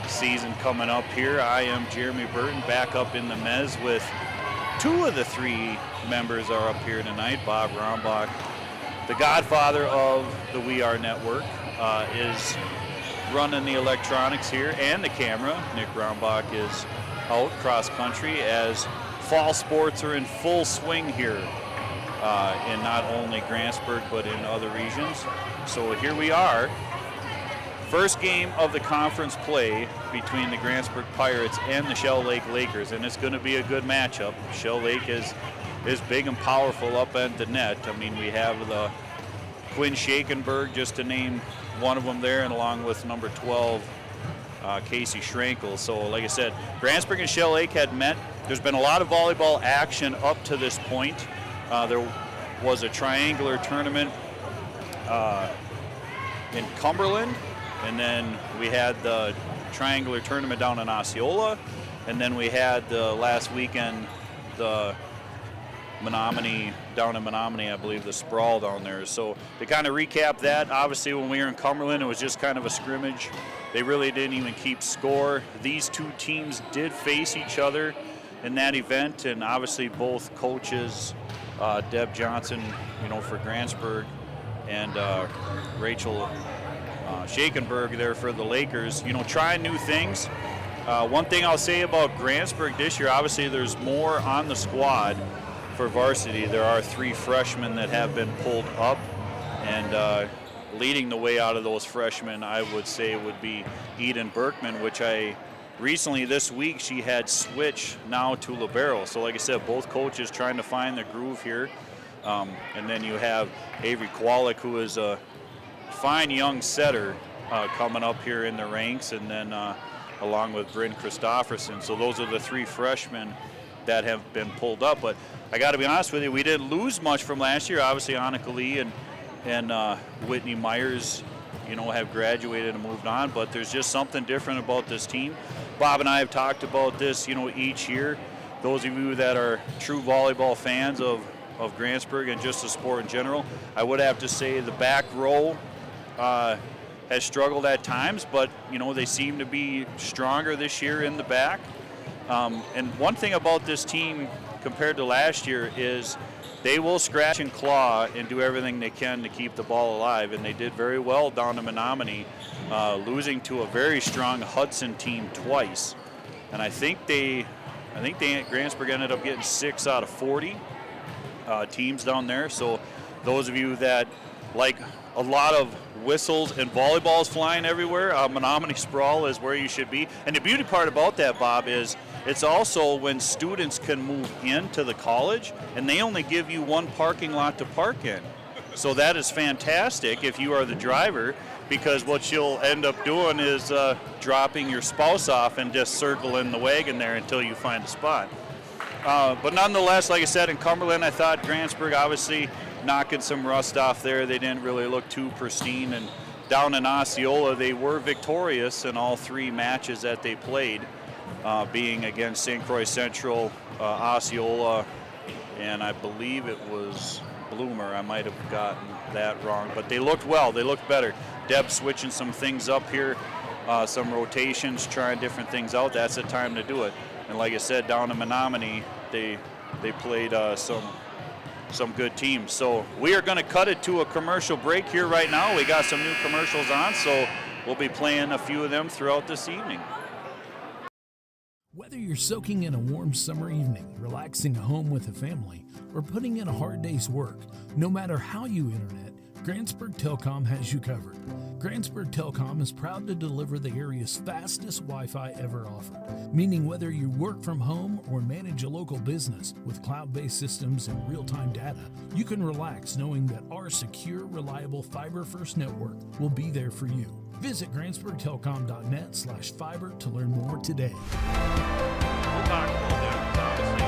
season coming up here. I am Jeremy Burton, back up in the mezz with two of the three members are up here tonight. Bob Rombach, the godfather of the We Are Network, is running the electronics here and the camera. Nick Rombach is out cross country as fall sports are in full swing here in not only Grantsburg but in other regions. So here we are. First game of the conference play between the Grantsburg Pirates and the Shell Lake Lakers, and it's going to be a good matchup. Shell Lake is big and powerful up at the net. I mean, we have the Quinn Shakenberg, just to name one of them there, and along with number 12, Casey Schrankel. So like I said, Grantsburg and Shell Lake had met. There's been a lot of volleyball action up to this point. There was a triangular tournament in Cumberland, and then we had the triangular tournament down in Osceola, and then we had the last weekend the Menominee, down in Menominee, I believe, the sprawl down there. So to kind of recap that, obviously when we were in Cumberland, it was just kind of a scrimmage. They really didn't even keep score. These two teams did face each other in that event, and obviously both coaches, Deb Johnson, for Grantsburg, and Rachel Shakenberg there for the Lakers, trying new things. One thing I'll say about Grantsburg this year, obviously there's more on the squad for varsity. There are 3 freshmen that have been pulled up, and leading the way out of those freshmen, I would say, would be Eden Berkman, which recently this week she had switched now to libero. So like I said, both coaches trying to find the groove here. And then you have Avery Kowalik, who is a fine young setter coming up here in the ranks, and then along with Bryn Christofferson. So those are the 3 freshmen that have been pulled up. But I got to be honest with you, we didn't lose much from last year. Obviously, Annika Lee and Whitney Myers, have graduated and moved on. But there's just something different about this team. Bob and I have talked about this, each year. Those of you that are true volleyball fans of Grantsburg and just the sport in general, I would have to say the back row has struggled at times, but they seem to be stronger this year in the back. And one thing about this team compared to last year is they will scratch and claw and do everything they can to keep the ball alive, and they did very well down to Menominee, losing to a very strong Hudson team twice. And I think Grantsburg ended up getting 6 out of 40 teams down there. So those of you that like a lot of whistles and volleyballs flying everywhere, Menominee Sprawl is where you should be. And the beauty part about that, Bob, is it's also when students can move into the college and they only give you one parking lot to park in. So that is fantastic if you are the driver, because what you'll end up doing is dropping your spouse off and just circling the wagon there until you find a spot. But nonetheless, like I said, in Cumberland, I thought Grantsburg obviously knocking some rust off there. They didn't really look too pristine. And down in Osceola, they were victorious in all 3 matches that they played, being against St. Croix Central, Osceola, and I believe it was Bloomer. I might have gotten that wrong, but they looked well. They looked better. Deb switching some things up here, some rotations, trying different things out. That's the time to do it. And like I said, down in Menominee, they played some good teams. So we are going to cut it to a commercial break here right now. We got some new commercials on, so we'll be playing a few of them throughout this evening. Whether you're soaking in a warm summer evening, relaxing at home with a family, or putting in a hard day's work, no matter how you internet, Grantsburg Telecom has you covered. Grantsburg Telecom is proud to deliver the area's fastest Wi-Fi ever offered, meaning whether you work from home or manage a local business with cloud-based systems and real-time data, you can relax knowing that our secure, reliable fiber-first network will be there for you. Visit GrantsburgTelecom.net/fiber to learn more today. We'll talk a little bit, obviously.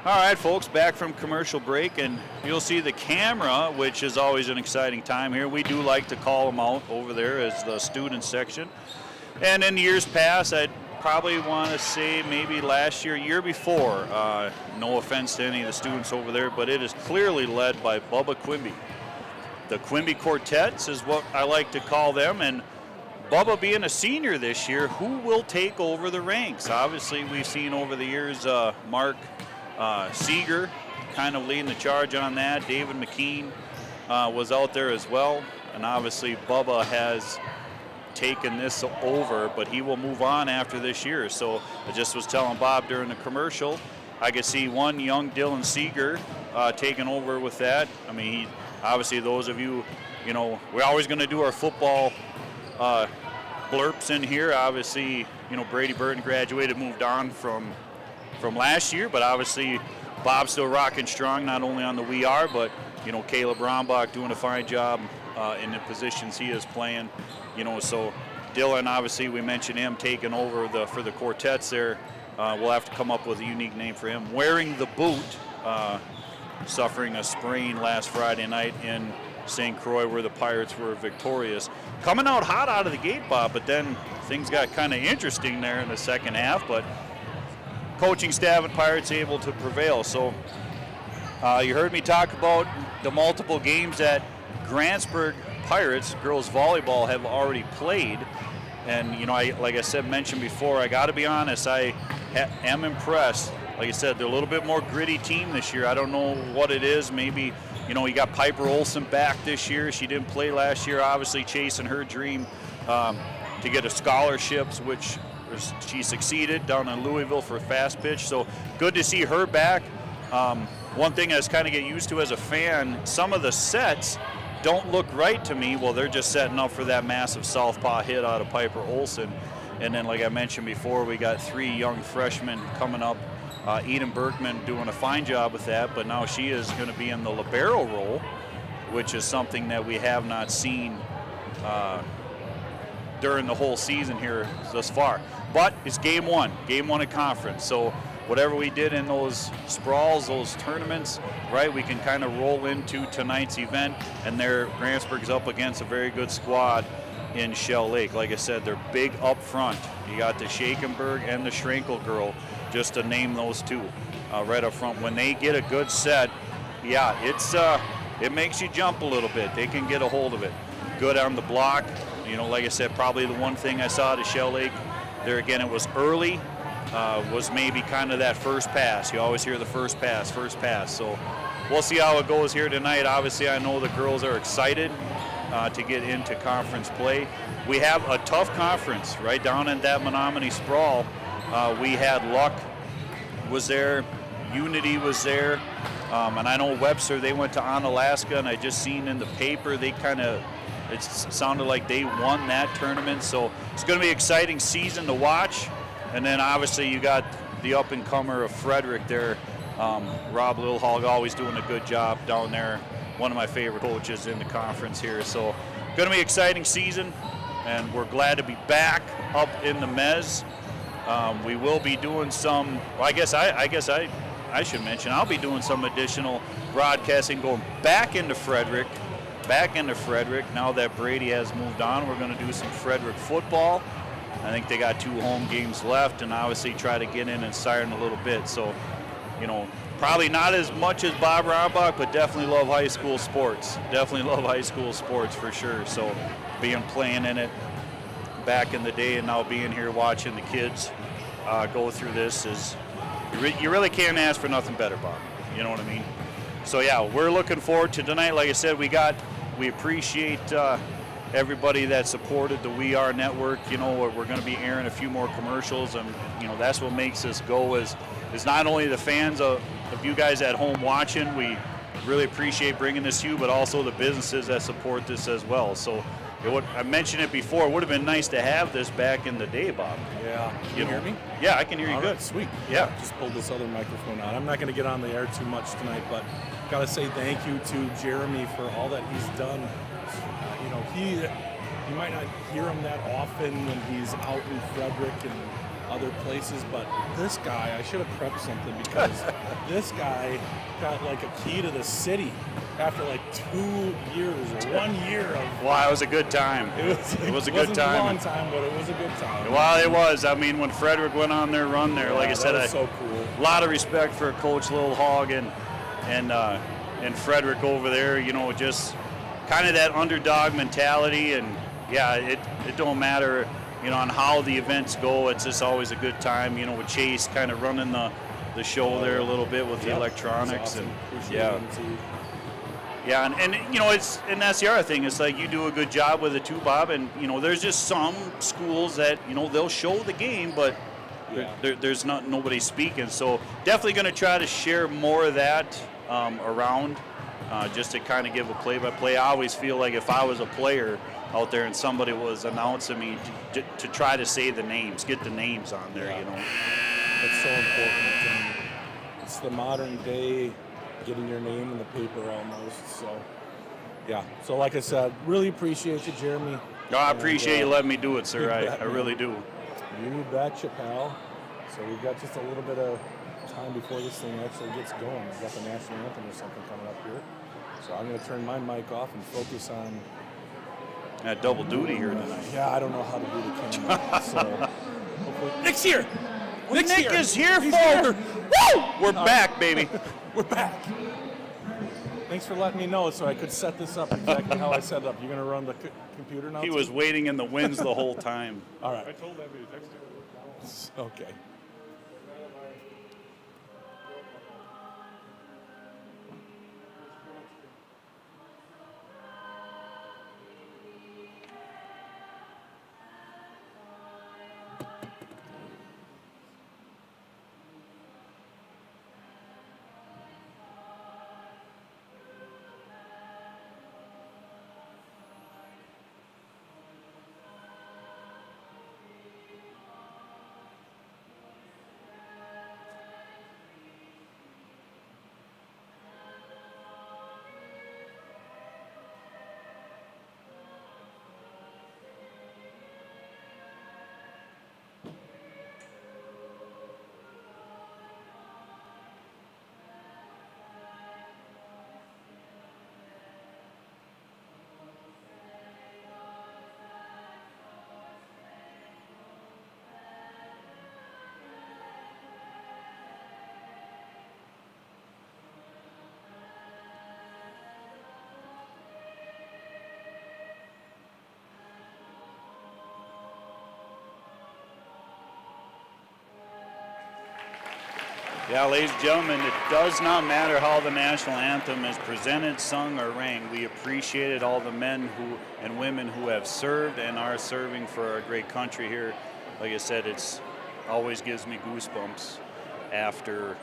All right, folks, back from commercial break, and you'll see the camera, which is always an exciting time here. We do like to call them out over there as the student section. And in years past, I'd probably want to say maybe last year before, no offense to any of the students over there, but it is clearly led by Bubba Quimby. The Quimby Quartets is what I like to call them, and Bubba being a senior this year, who will take over the ranks? Obviously, we've seen over the years Mark Seeger kind of leading the charge on that. David McKean was out there as well. And obviously Bubba has taken this over, but he will move on after this year. So I just was telling Bob during the commercial, I could see one young Dylan Seeger taking over with that. I mean, obviously those of you, we're always going to do our football blurps in here. Obviously, Brady Burton graduated, moved on from last year, but obviously Bob's still rocking strong, not only on the We Are, but Caleb Brombach doing a fine job in the positions he is playing. So Dylan, obviously we mentioned him taking over for the quartets there. We'll have to come up with a unique name for him. Wearing the boot, suffering a sprain last Friday night in St. Croix, where the Pirates were victorious. Coming out hot out of the gate, Bob, but then things got kind of interesting there in the second half, but coaching staff and Pirates able to prevail. So you heard me talk about the multiple games that Grantsburg Pirates girls volleyball have already played. And, like I said, mentioned before, I got to be honest, I am impressed. Like I said, they're a little bit more gritty team this year. I don't know what it is. Maybe, you got Piper Olson back this year. She didn't play last year, obviously chasing her dream to get a scholarships, which she succeeded down in Louisville for fast pitch. So good to see her back. One thing I was kind of get used to as a fan, some of the sets don't look right to me. Well, they're just setting up for that massive southpaw hit out of Piper Olson. And then, like I mentioned before, we got 3 young freshmen coming up. Eden Berkman doing a fine job with that, but now she is going to be in the libero role, which is something that we have not seen during the whole season here thus far. But it's game one of conference. So whatever we did in those sprawls, those tournaments, right, we can kind of roll into tonight's event. And there, Grantsburg's up against a very good squad in Shell Lake. Like I said, they're big up front. You got the Shakenberg and the Schrenkel girl, just to name those two right up front. When they get a good set, yeah, it makes you jump a little bit. They can get a hold of it. Good on the block. Like I said, probably the one thing I saw at Shell Lake, there again, it was early, was maybe kind of that first pass. You always hear the first pass. So we'll see how it goes here tonight. Obviously, I know the girls are excited to get into conference play. We have a tough conference right down in that Menominee sprawl. We had Luck was there, Unity was there, and I know Webster, they went to Onalaska, and I just seen in the paper it sounded like they won that tournament. So it's going to be an exciting season to watch. And then obviously you got the up-and-comer of Frederick there, Rob Lilhog, always doing a good job down there. One of my favorite coaches in the conference here. So going to be an exciting season, and we're glad to be back up in the Mez. We will be doing some, well, I guess I should mention, I'll be doing some additional broadcasting going back into Frederick. Now that Brady has moved on, we're going to do some Frederick football. I think they got 2 home games left, and obviously try to get in and siren a little bit. So, probably not as much as Bob Rombach, but definitely love high school sports. For sure. So playing in it back in the day, and now being here watching the kids go through this is, you really can't ask for nothing better, Bob. You know what I mean? So yeah, we're looking forward to tonight. Like I said, we appreciate everybody that supported the We Are Network. We're going to be airing a few more commercials, and that's what makes this go is not only the fans of you guys at home watching. We really appreciate bringing this to you, but also the businesses that support this as well. So I mentioned it before, it would have been nice to have this back in the day, Bob. Yeah. Can you hear me? Yeah, I can hear you All good. right, sweet. Yeah. Just pulled this other microphone out. I'm not going to get on the air too much tonight, but got to say thank you to Jeremy for all that he's done. You might not hear him that often when he's out in Frederick and other places, but this guy, I should have prepped something because this guy got like a key to the city after like 2 years or 1 year of. Wow, it was a good time. It was a good time. It wasn't a long time, but it was a good time. Well, it was. I mean, when Frederick went on their run there, like I said, that was so cool. A lot of respect for Coach Lil Hog and Frederick over there. You know, just kind of that underdog mentality, and yeah, it don't matter, you know, on how the events go. It's just always a good time. You know, with Chase kind of running the show there a little bit with the electronics, awesome. and yeah, and you know, and that's the other thing. It's like you do a good job with it too, Bob. And you know, there's just some schools that, you know, they'll show the game, but there's nobody speaking. So definitely going to try to share more of that around, just to kind of give a play-by-play. I always feel like if I was a player out there and somebody was announcing me, to try to say the names, get the names on there, you know. It's so important. And it's the modern day getting your name in the paper almost. So, yeah. So, like I said, really appreciate you, Jeremy. No, I appreciate you letting me do it, sir. I really do. You betcha, pal. So we've got just a little bit of time before this thing actually gets going. We've got the national anthem or something coming up here. So I'm going to turn my mic off and focus on... double duty here tonight. Yeah, I don't know how to do the camera. So hopefully... Nick's here! Nick is here, folks! Woo! We're back, baby. We're back. Thanks for letting me know so I could set this up exactly how I set it up. You're going to run the computer now? He was waiting in the winds the whole time. All right. I told Abby to text you. Okay. Yeah, ladies and gentlemen, it does not matter how the national anthem is presented, sung, or rang. We appreciated all the men and women who have served and are serving for our great country here. Like I said, it's always gives me goosebumps after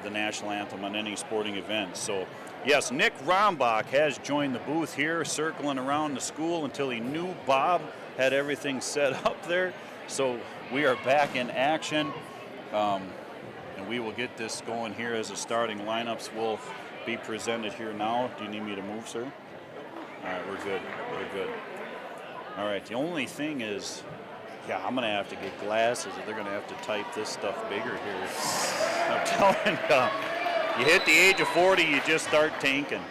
the national anthem on any sporting event. So, yes, Nick Rombach has joined the booth here, circling around the school until he knew Bob had everything set up there. So we are back in action. And we will get this going here as the starting lineups will be presented here now. Do you need me to move, sir? All right, we're good. We're good. All right, the only thing is, yeah, I'm going to have to get glasses, or they're going to have to type this stuff bigger here. I'm telling you, you hit the age of 40, you just start tanking.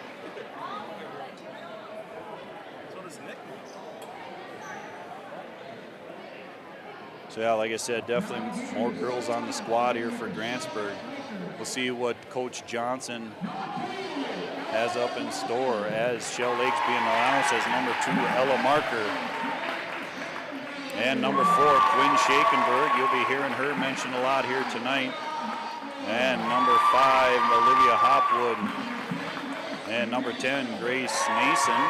So, yeah, like I said, definitely more girls on the squad here for Grantsburg. We'll see what Coach Johnson has up in store as Shell Lake's being announced as number 2, Ella Marker. And number 4, Quinn Shakenberg. You'll be hearing her mentioned a lot here tonight. And number 5, Olivia Hopwood. And number 10, Grace Mason.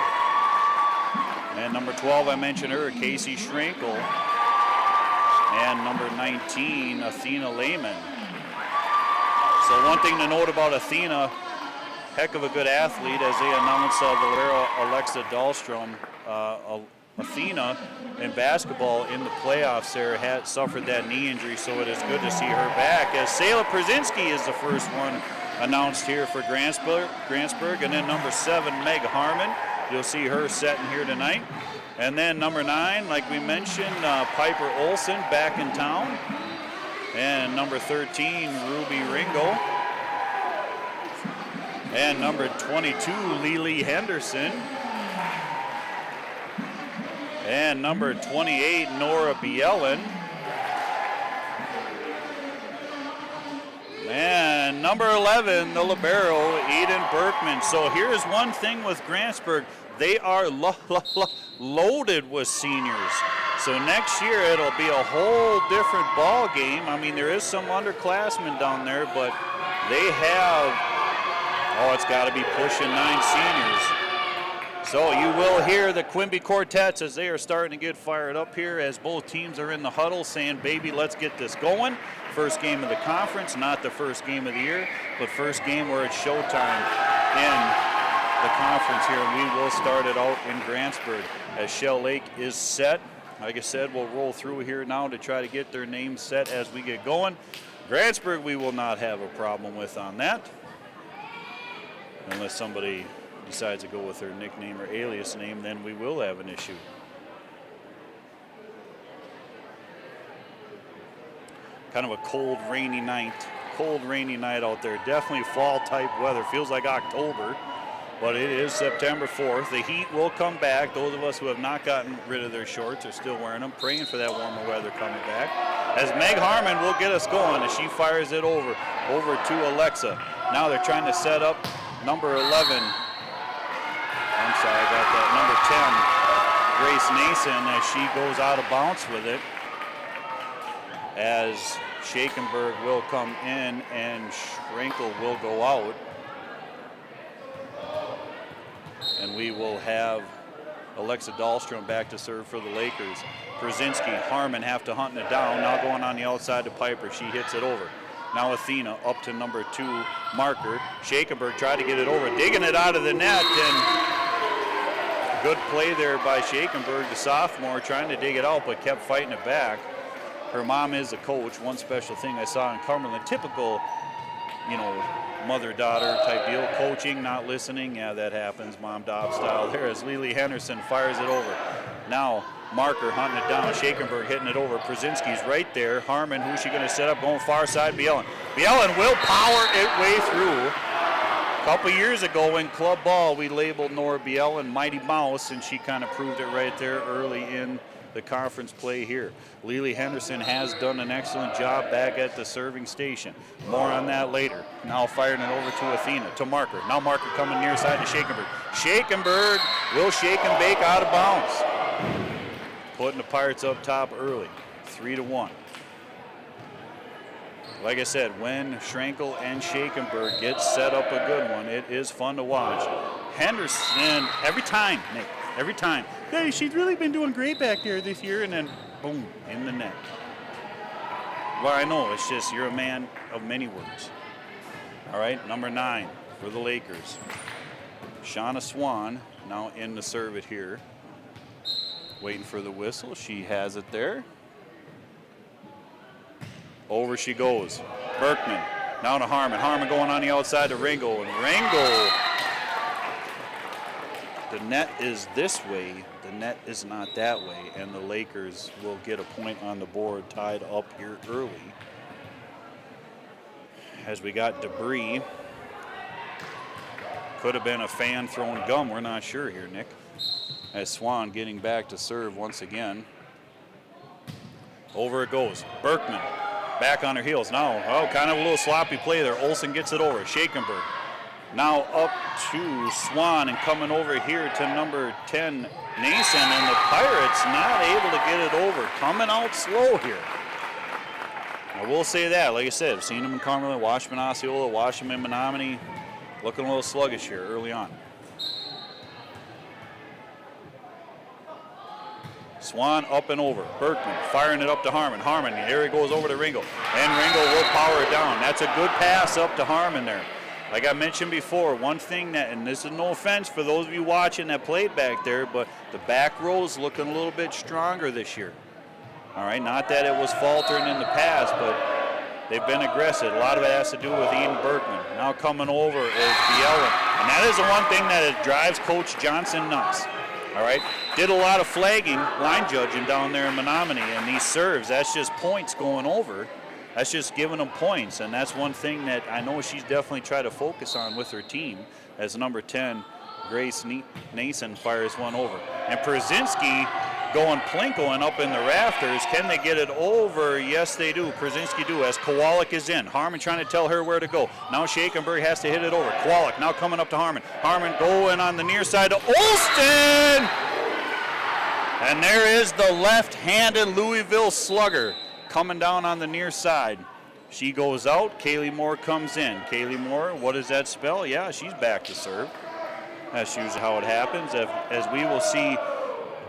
And number 12, I mentioned her, Casey Schrenkel. And number 19, Athena Lehman. So one thing to note about Athena, heck of a good athlete, as they announce Valera Alexa Dahlstrom. Athena in basketball in the playoffs there had suffered that knee injury, so it is good to see her back. As Sayla Przinski is the first one announced here for Grantsburg, and then number 7, Meg Harmon. You'll see her setting here tonight. And then number 9, like we mentioned, Piper Olson back in town. And number 13, Ruby Ringo. And number 22, Lily Henderson. And number 28, Nora Bielen. And number 11, the libero, Eden Berkman. So here's one thing with Grantsburg. They are loaded with seniors. So next year it'll be a whole different ball game. I mean, there is some underclassmen down there, but they have, it's got to be pushing 9 seniors. So you will hear the Quimby Quartets as they are starting to get fired up here as both teams are in the huddle saying, baby, let's get this going. First game of the conference, not the first game of the year, but first game where it's showtime in the conference here, and we will start it out in Grantsburg as Shell Lake is set. Like I said, we'll roll through here now to try to get their names set as we get going. Grantsburg we will not have a problem with on that, unless somebody decides to go with their nickname or alias name, then we will have an issue. Kind of a cold, rainy night out there. Definitely fall-type weather. Feels like October. But it is September 4th. The heat will come back. Those of us who have not gotten rid of their shorts are still wearing them, praying for that warmer weather coming back. As Meg Harmon will get us going as she fires it over to Alexa. Now they're trying to set up number 11. I'm sorry about that. Number 10, Grace Nason, as she goes out of bounds with it. As Shakenberg will come in and Schrenkel will go out. And we will have Alexa Dahlstrom back to serve for the Lakers. Brzezinski, Harmon have to hunt it down. Now going on the outside to Piper. She hits it over. Now Athena up to number 2, Marker. Shakenberg tried to get it over, digging it out of the net. And good play there by Shakenberg, the sophomore, trying to dig it out, but kept fighting it back. Her mom is a coach. One special thing I saw in Cumberland, typical, mother-daughter type deal, coaching, not listening. Yeah, that happens, Mom Dobbs style. There as Lily Henderson fires it over. Now Marker hunting it down, Shakenberg hitting it over. Brzezinski's right there. Harmon, who's she going to set up? Going far side, Bielen. Bielen will power it way through. A couple years ago in club ball, we labeled Nora Bielen Mighty Mouse, and she kind of proved it right there early in the conference play here. Lily Henderson has done an excellent job back at the serving station. More on that later. Now firing it over to Athena, to Marker. Now Marker coming near side to Shakenberg. Shakenberg will shake and bake out of bounds. Putting the Pirates up top early, 3-1. Like I said, when Schrenkel and Shakenberg get set up a good one, it is fun to watch. Henderson, every time, Nick, every time. Hey, she's really been doing great back there this year, and then boom, in the net. Well, I know, it's just you're a man of many words. All right, number 9 for the Lakers. Shauna Swan now in to serve it here. Waiting for the whistle. She has it there. Over she goes. Berkman now to Harmon. Harmon going on the outside to Ringo. And Ringo, the net is this way. The net is not that way. And the Lakers will get a point on the board tied up here early. As we got debris. Could have been a fan throwing gum. We're not sure here, Nick. As Swan getting back to serve once again. Over it goes. Berkman back on her heels now. Oh, kind of a little sloppy play there. Olsen gets it over. Shakenberg now up to Swan and coming over here to number 10, Nason. And the Pirates not able to get it over. Coming out slow here. I will say that, like I said, I've seen them in Cumberland, watched them in Osceola, watched them in Menominee. Looking a little sluggish here early on. Swan up and over. Berkman firing it up to Harmon. Harmon, here he goes over to Ringo. And Ringo will power it down. That's a good pass up to Harmon there. Like I mentioned before, one thing that, and this is no offense for those of you watching that played back there, but the back row is looking a little bit stronger this year. All right, not that it was faltering in the past, but they've been aggressive. A lot of it has to do with Eden Berkman. Now coming over is Bielen. And that is the one thing that drives Coach Johnson nuts. All right? Did a lot of flagging, line judging down there in Menominee, and these serves, that's just points going over. That's just giving them points, and that's one thing that I know she's definitely tried to focus on with her team as number 10, Grace Nason, fires one over. And Przinski going Plinko and up in the rafters. Can they get it over? Yes, they do. Przinski do as Kowalik is in. Harmon trying to tell her where to go. Now Shakenberg has to hit it over. Kowalik now coming up to Harmon. Harmon going on the near side to Olston! And there is the left-handed Louisville slugger coming down on the near side. She goes out. Kaylee Moore comes in. Kaylee Moore, what does that spell? Yeah, she's back to serve. That's usually how it happens. As we will see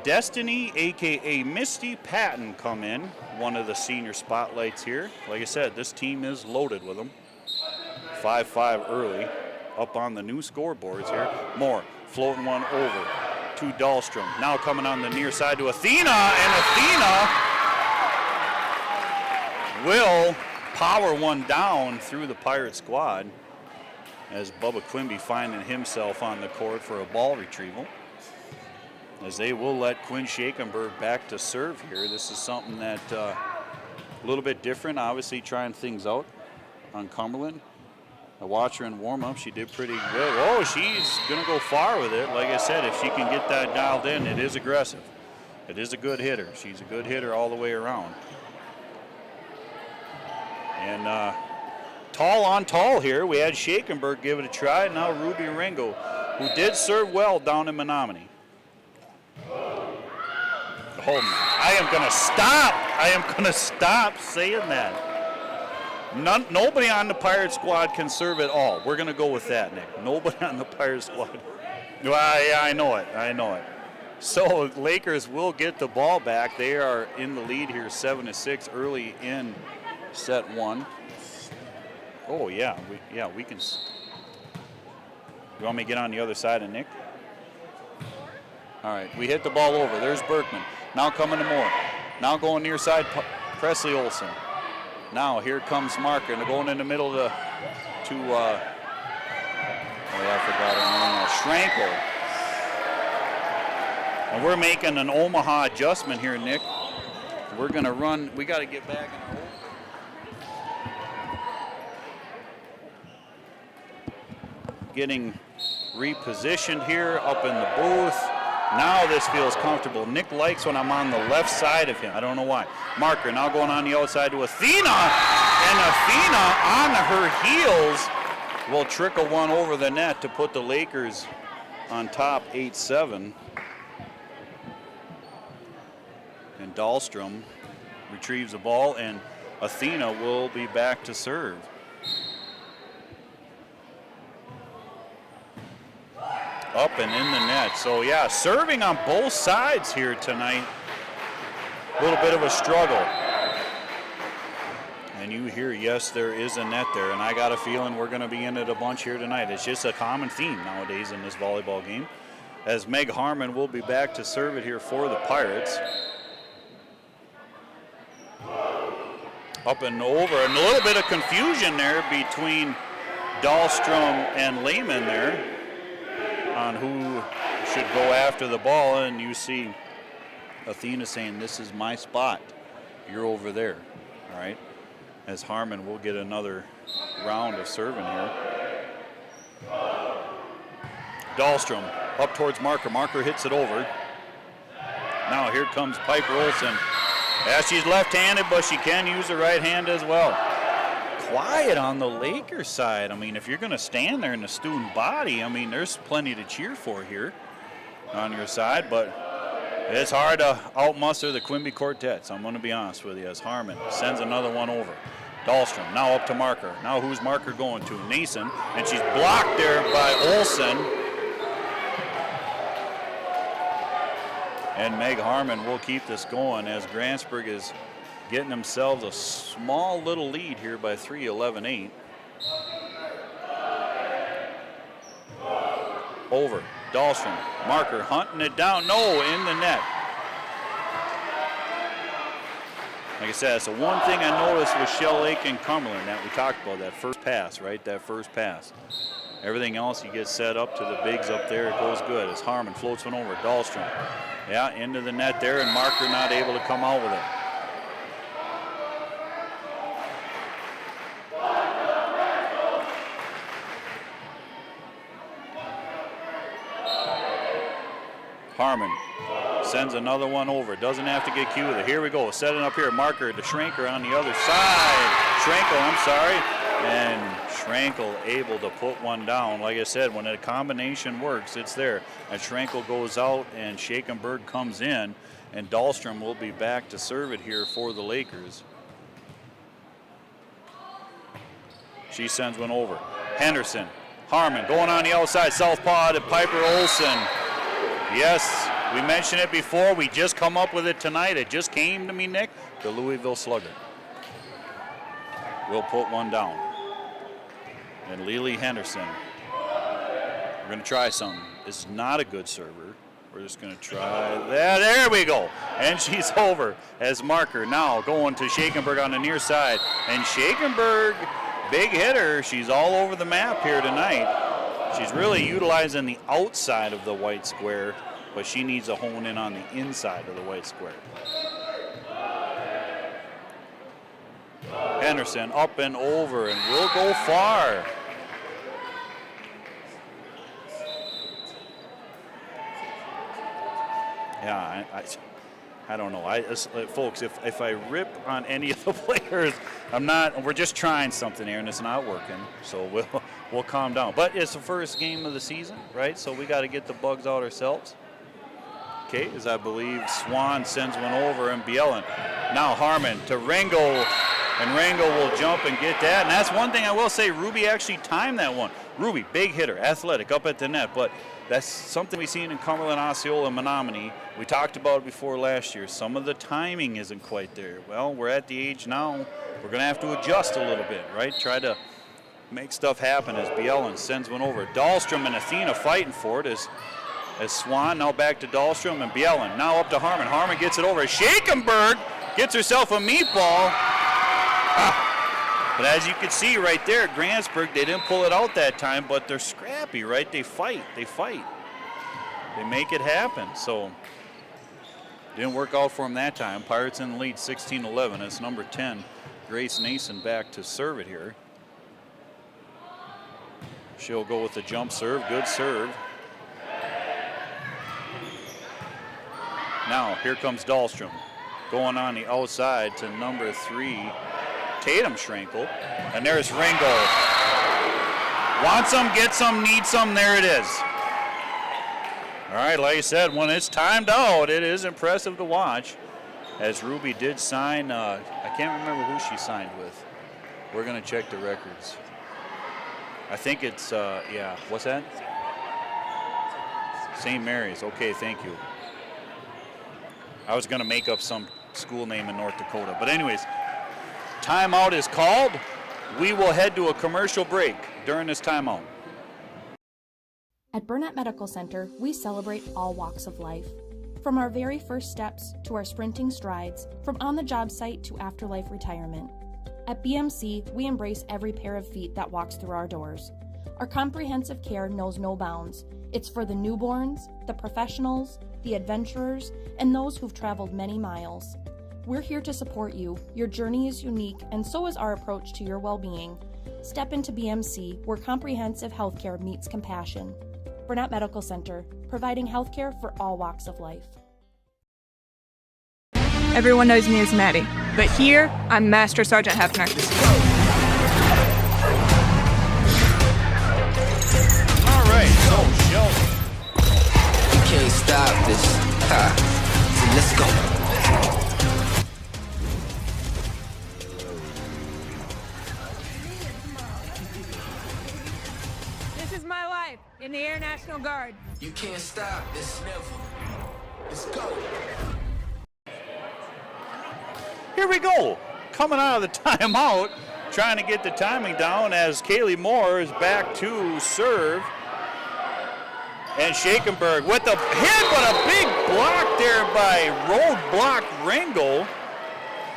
Destiny, a.k.a. Misty Patton, come in, one of the senior spotlights here. Like I said, this team is loaded with them. 5-5 early, up on the new scoreboards here. Moore floating one over to Dahlstrom. Now coming on the near side to Athena, and Athena will power one down through the Pirate squad as Bubba Quimby finding himself on the court for a ball retrieval. As they will let Quinn Shakenberg back to serve here. This is something that a little bit different, obviously trying things out on Cumberland. I watched her in warm-up. She did pretty good. Oh, she's going to go far with it. Like I said, if she can get that dialed in, it is aggressive. It is a good hitter. She's a good hitter all the way around. And tall on tall here. We had Shakenberg give it a try. Now Ruby Ringo, who did serve well down in Menominee. Oh, I am going to stop. I am going to stop saying that. Nobody on the Pirate squad can serve at all. We're going to go with that, Nick. Nobody on the Pirate squad. Well, yeah, I know it. I know it. So Lakers will get the ball back. They are in the lead here, 7-6, early in set one. Oh, yeah. We can. You want me to get on the other side of Nick? All right, we hit the ball over. There's Berkman. Now coming to Moore. Now going near side, Presley Olson. Now here comes Marker, and going in the middle I forgot her name, Schrankel. And we're making an Omaha adjustment here, Nick. We're going to run. We got to get back in our getting repositioned here up in the booth. Now this feels comfortable. Nick likes when I'm on the left side of him. I don't know why. Marker now going on the outside to Athena. And Athena on her heels will trickle one over the net to put the Lakers on top 8-7. And Dahlstrom retrieves the ball, and Athena will be back to serve. Up and in the net. So, yeah, serving on both sides here tonight. A little bit of a struggle. And you hear, yes, there is a net there. And I got a feeling we're going to be in it a bunch here tonight. It's just a common theme nowadays in this volleyball game. As Meg Harmon will be back to serve it here for the Pirates. Up and over. And a little bit of confusion there between Dahlstrom and Lehman there on who should go after the ball, and you see Athena saying, this is my spot. You're over there, all right? As Harmon will get another round of serving here. Dahlstrom up towards Marker. Marker hits it over. Now here comes Piper Olson. Yeah, she's left-handed, but she can use the right hand as well. Quiet on the Lakers side. I mean, if you're going to stand there in the student body, I mean, there's plenty to cheer for here on your side, but it's hard to outmuster the Quimby Quartet, so I'm going to be honest with you, as Harmon sends another one over. Dahlstrom now up to Marker. Now who's Marker going to? Nason, and she's blocked there by Olson. And Meg Harmon will keep this going as Grantsburg is getting themselves a small little lead here by 3, 11-8. Over. Dahlstrom. Marker hunting it down. No, in the net. Like I said, that's the one thing I noticed with Shell Lake and Cumberland that we talked about, that first pass, right? That first pass. Everything else, you get set up to the bigs up there. It goes good as Harmon floats one over. Dahlstrom, yeah, into the net there, and Marker not able to come out with it. Harmon sends another one over. Doesn't have to get cute with it. Here we go. Setting up here. Marker to Schranker on the other side. Schrankel, I'm sorry. And Schrankel able to put one down. Like I said, when a combination works, it's there. And Schrankel goes out and Shakenberg comes in. And Dahlstrom will be back to serve it here for the Lakers. She sends one over. Henderson. Harmon going on the outside. Southpaw to Piper Olsen. Yes, we mentioned it before. We just come up with it tonight. It just came to me, Nick. The Louisville Slugger will put one down. And Lily Henderson, we're going to try something. This is not a good server. We're just going to try that. There we go. And she's over as Marker now going to Shakenberg on the near side. And Shakenberg, big hitter. She's all over the map here tonight. She's really utilizing the outside of the white square, but she needs to hone in on the inside of the white square. Henderson up and over, and will go far. Yeah, I don't know. Folks, if I rip on any of the players, we're just trying something here and it's not working. So we'll calm down. But it's the first game of the season, right? So we got to get the bugs out ourselves. Okay, as I believe Swan sends one over and Bielen. Now Harmon to Rangel, and Rangel will jump and get that. And that's one thing I will say, Ruby actually timed that one. Ruby, big hitter, athletic, up at the net, but that's something we've seen in Cumberland, Osceola, and Menominee. We talked about it before last year. Some of the timing isn't quite there. Well, we're at the age now, we're going to have to adjust a little bit, right? Try to make stuff happen as Bielen sends one over. Dahlstrom and Athena fighting for it as Swan now back to Dahlstrom and Bielen. Now up to Harmon. Harmon gets it over. Shakenberg gets herself a meatball. But as you can see right there, Grantsburg, they didn't pull it out that time, but they're scrappy, right? They fight. They make it happen. So didn't work out for them that time. Pirates in the lead 16-11. It's number 10, Grace Nason, back to serve it here. She'll go with the jump serve. Good serve. Now here comes Dahlstrom going on the outside to number 3, Tatum Schrankel. And there's Ringo. Want some, get some, need some, there it is. All right, like I said, when it's timed out, it is impressive to watch. As Ruby did sign, I can't remember who she signed with. We're going to check the records. I think it's, yeah, what's that? St. Mary's. Okay, thank you. I was going to make up some school name in North Dakota. But anyways, timeout is called. We will head to a commercial break during this timeout. At Burnett Medical Center, we celebrate all walks of life. From our very first steps to our sprinting strides, from on-the-job site to afterlife retirement. At BMC, we embrace every pair of feet that walks through our doors. Our comprehensive care knows no bounds. It's for the newborns, the professionals, the adventurers, and those who've traveled many miles. We're here to support you. Your journey is unique, and so is our approach to your well-being. Step into BMC, where comprehensive healthcare meets compassion. Burnett Medical Center, providing healthcare for all walks of life. Everyone knows me as Maddie, but here, I'm Master Sergeant Hefner. All right, so Sheldon. You can't stop this. So let's go. This is my life in the Air National Guard. You can't stop this. Never. Let's go. Here we go. Coming out of the timeout, trying to get the timing down as Kaylee Moore is back to serve. And Shakenberg with the hit, but a big block there by Roadblock Ringel.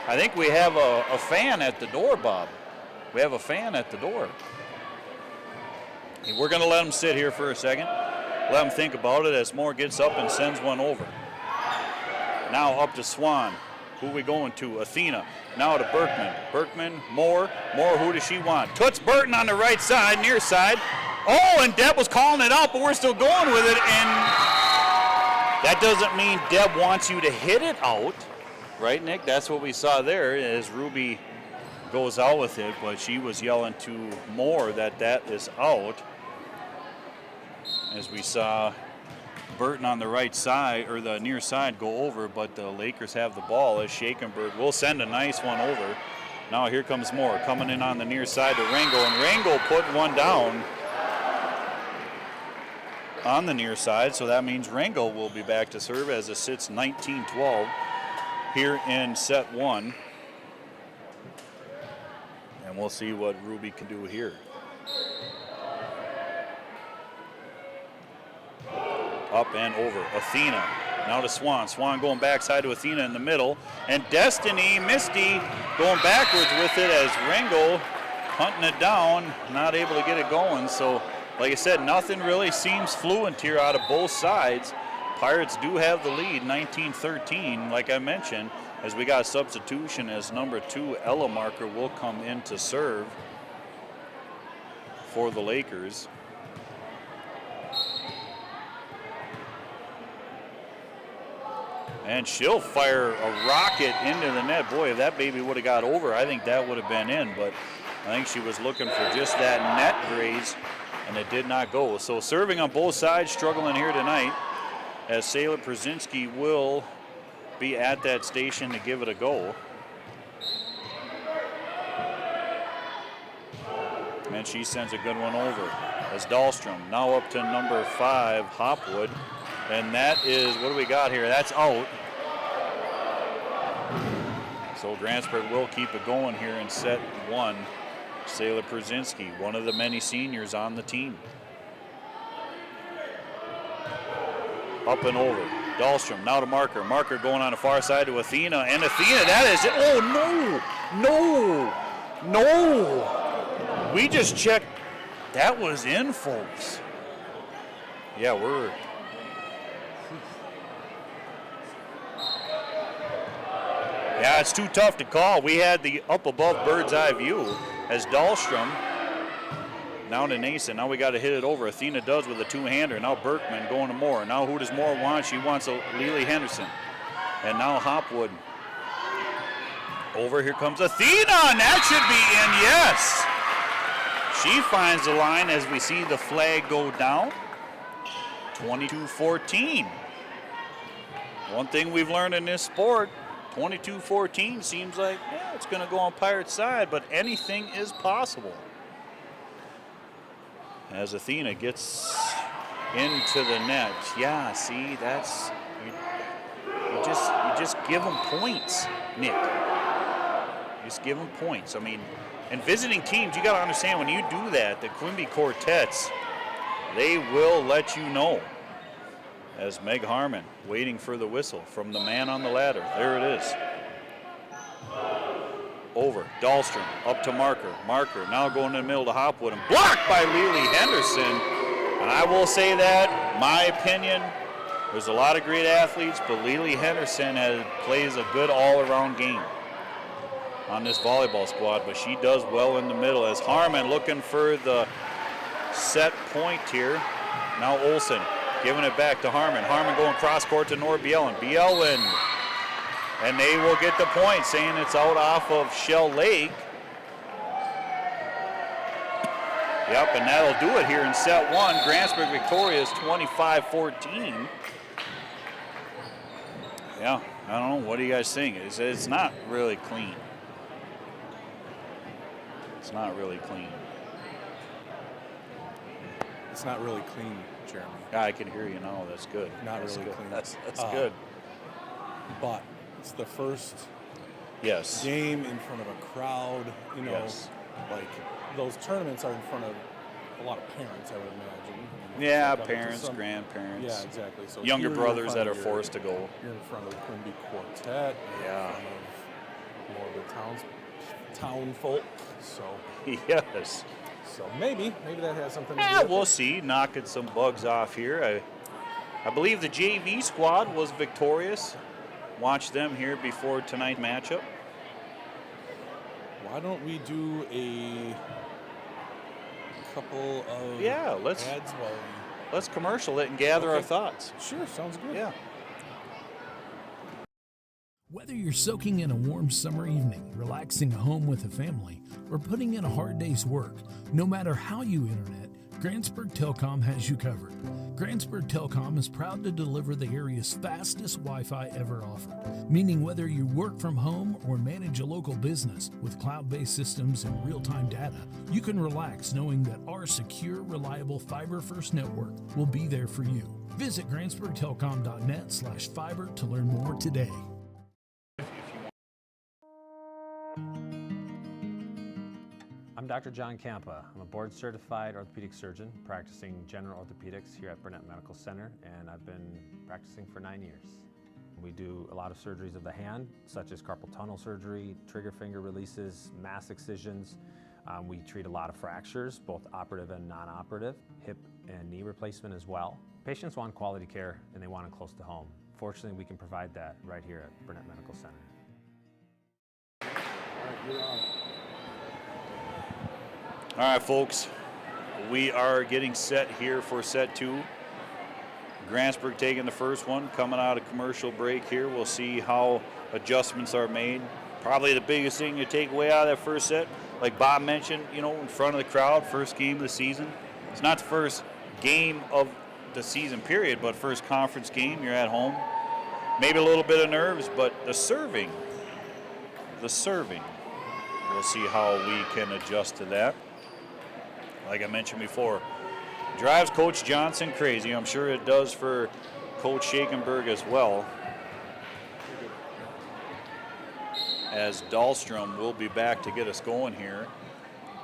I think we have a fan at the door, Bob. We have a fan at the door. We're going to let him sit here for a second. Let him think about it as Moore gets up and sends one over. Now up to Swan. Who we going to? Athena. Now to Berkman. Berkman, Moore. Moore, who does she want? Toots Burton on the right side, near side. Oh, and Deb was calling it out, but we're still going with it. And that doesn't mean Deb wants you to hit it out. Right, Nick? That's what we saw there as Ruby goes out with it, but she was yelling to Moore that is out. As we saw Burton on the right side, or the near side, go over, but the Lakers have the ball as Shakenberg will send a nice one over. Now here comes Moore coming in on the near side to Rango, and Rango put one down on the near side, so that means Rango will be back to serve as it sits 19-12 here in set one. And we'll see what Ruby can do here. Up and over. Athena. Now to Swan. Swan going backside to Athena in the middle. And Destiny, Misty, going backwards with it as Rango hunting it down, not able to get it going. So, like I said, nothing really seems fluent here out of both sides. Pirates do have the lead, 19-13, like I mentioned, as we got a substitution as number 2, Ella Marker, will come in to serve for the Lakers. And she'll fire a rocket into the net. Boy, if that baby would have got over, I think that would have been in, but I think she was looking for just that net graze, and it did not go. So serving on both sides, struggling here tonight, as Sayla Przinski will be at that station to give it a go. And she sends a good one over as Dahlstrom. Now up to number 5, Hopwood. And that is, what do we got here? That's out. So Grantsburg will keep it going here in set one. Sayla Przinski, one of the many seniors on the team. Up and over. Dahlstrom now to Marker. Marker going on the far side to Athena. And Athena, that is it. Oh, no. We just checked. That was in, folks. Yeah, we're... Yeah, it's too tough to call. We had the up above bird's eye view as Dahlstrom now to Nason. Now we got to hit it over. Athena does with a two-hander. Now Berkman going to Moore. Now who does Moore want? She wants a Lily Henderson. And now Hopwood. Over, here comes Athena, and that should be in, yes. She finds the line as we see the flag go down. 22-14. One thing we've learned in this sport, 22-14 seems like, yeah, it's going to go on Pirates' side, but anything is possible. As Athena gets into the net. Yeah, see, that's, you just give them points, Nick. Just give them points. I mean, and visiting teams, you got to understand, when you do that, the Quimby Quartets, they will let you know. As Meg Harmon waiting for the whistle from the man on the ladder. There it is. Over. Dahlstrom up to Marker. Marker now going in the middle to Hopwood and blocked by Lily Henderson. And I will say that, my opinion, there's a lot of great athletes, but Lily Henderson plays a good all-around game on this volleyball squad, but she does well in the middle as Harmon looking for the set point here. Now Olsen giving it back to Harmon. Harmon going cross court to Nora Bielen. Bielen. And they will get the point, saying it's out off of Shell Lake. Yep, and that'll do it here in set one. Grantsburg victorious 25-14. Yeah, I don't know. What do you guys think? It's not really clean. It's not really clean. It's not really clean, Jeremy. I can hear you now. That's good. Not that's really good. clean. That's good. But it's the first yes. game in front of a crowd. You know, yes. Like those tournaments are in front of a lot of parents, I would imagine. Yeah, parents, grandparents. Yeah, exactly. So younger brothers that are forced to go. You're in front of the Quimby Quartet. Yeah. In front of more of the town folk. So yes. So maybe that has something to do with it. We'll see. Knocking some bugs off here. I believe the JV squad was victorious. Watch them here before tonight's matchup. Why don't we do a couple of ads while we... Let's commercial it and gather our thoughts. Sure, sounds good. Yeah. Whether you're soaking in a warm summer evening, relaxing at home with a family, or putting in a hard day's work, no matter how you internet, Grantsburg Telecom has you covered. Grantsburg Telecom is proud to deliver the area's fastest Wi-Fi ever offered, meaning whether you work from home or manage a local business with cloud-based systems and real-time data, you can relax knowing that our secure, reliable fiber-first network will be there for you. Visit grantsburgtelecom.net/fiber to learn more today. I'm Dr. John Campa. I'm a board-certified orthopedic surgeon practicing general orthopedics here at Burnett Medical Center, and I've been practicing for 9 years. We do a lot of surgeries of the hand, such as carpal tunnel surgery, trigger finger releases, mass excisions. We treat a lot of fractures, both operative and non-operative, hip and knee replacement as well. Patients want quality care and they want it close to home. Fortunately, we can provide that right here at Burnett Medical Center. All right, you're on. All right, folks, we are getting set here for set 2. Grantsburg taking the first one, coming out of commercial break here. We'll see how adjustments are made. Probably the biggest thing you take away out of that first set, like Bob mentioned, in front of the crowd, first game of the season. It's not the first game of the season period, but first conference game, you're at home. Maybe a little bit of nerves, but the serving, we'll see how we can adjust to that. Like I mentioned before, drives Coach Johnson crazy. I'm sure it does for Coach Shakenberg as well. As Dahlstrom will be back to get us going here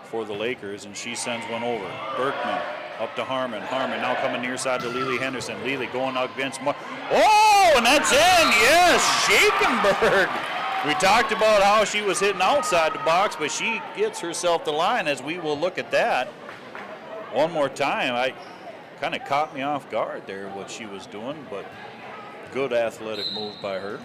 for the Lakers, and she sends one over. Berkman up to Harmon. Harmon now coming near side to Lily Henderson. Lily going up against and that's in! Yes, Shakenberg. We talked about how she was hitting outside the box, but she gets herself the line as we will look at that one more time. I kind of caught me off guard there what she was doing, but good athletic move by her.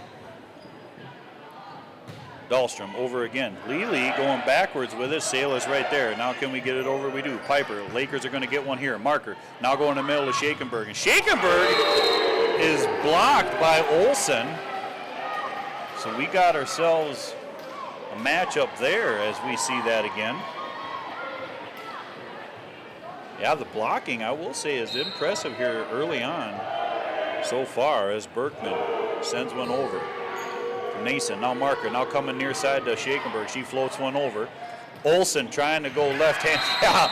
Dahlstrom over again. Lily going backwards with it. Sailor's right there. Now can we get it over? We do. Piper. Lakers are going to get one here. Marker. Now going to the middle of Shakenberg. And Shakenberg is blocked by Olsen. So we got ourselves a matchup there as we see that again. Yeah, the blocking, I will say, is impressive here early on so far as Berkman sends one over. Nason, now Marker, now coming near side to Shakenberg. She floats one over. Olsen trying to go left hand. Yeah,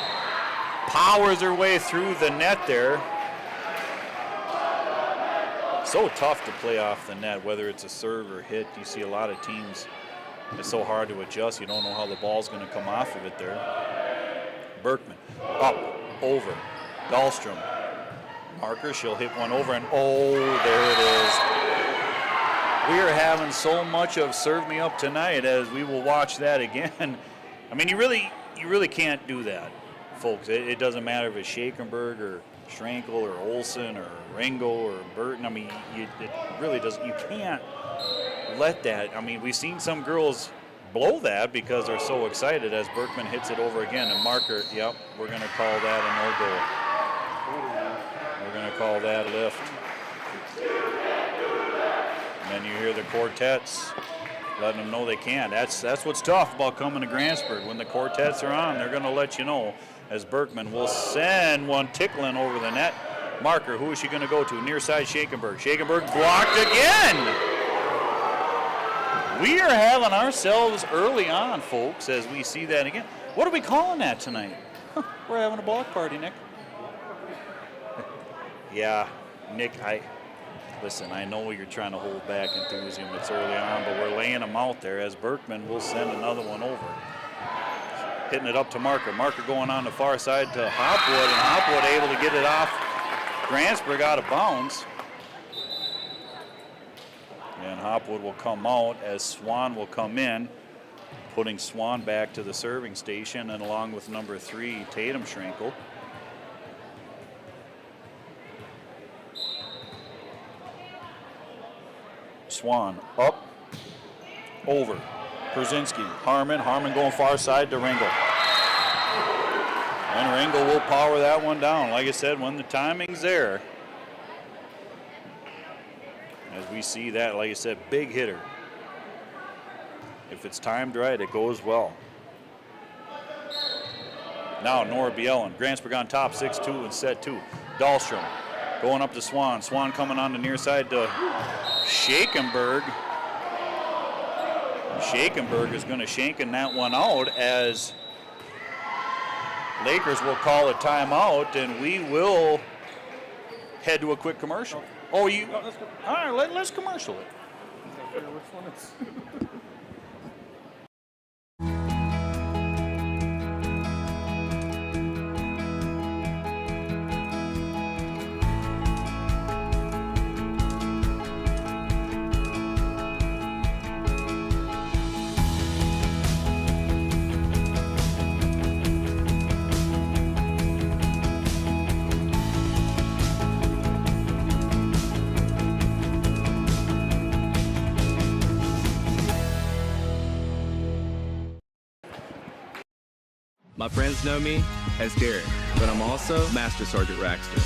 powers her way through the net there. So tough to play off the net, whether it's a serve or hit. You see a lot of teams, it's so hard to adjust. You don't know how the ball's going to come off of it there. Berkman, up, over. Dahlstrom. Marker, she'll hit one over, and there it is. We are having so much of serve me up tonight as we will watch that again. I mean, you really can't do that, folks. It doesn't matter if it's Shakenberg or Schrankel or Olsen or Ringo or Burton. I mean, it really doesn't. You can't let that. I mean, we've seen some girls blow that because they're so excited as Berkman hits it over again. And Marker, yep, we're going to call that a no-goal. We're going to call that a lift. And then you hear the quartets letting them know they can. That's what's tough about coming to Grantsburg. When the quartets are on, they're going to let you know. As Berkman will send one tickling over the net. Marker, who is she going to go to? Near side Shakenberg. Shakenberg blocked again. We are having ourselves early on, folks, as we see that again. What are we calling that tonight? We're having a block party, Nick. Yeah, Nick, listen, I know you're trying to hold back enthusiasm. It's early on, but we're laying them out there as Berkman will send another one over. Hitting it up to Marker. Marker going on the far side to Hopwood, and Hopwood able to get it off Grantsburg out of bounds. And Hopwood will come out as Swan will come in. putting Swan back to the serving station, and along with number 3, Tatum Schrenkel. Swan up, over. Brzezinski, Harmon going far side to Ringel. And Ringel will power that one down. Like I said, when the timing's there, as we see that, like I said, big hitter. If it's timed right, it goes well. Now Nora Bielen, Grantsburg on top, 6-2 in set 2. Dahlstrom going up to Swan. Swan coming on the near side to Schakenberg. Schakenberg is going to shanken that one out, as Lakers will call a timeout, and we will head to a quick commercial. Oh, you? All right, let's commercial it. Which one is? My friends know me as Derek, but I'm also Master Sergeant Raxter.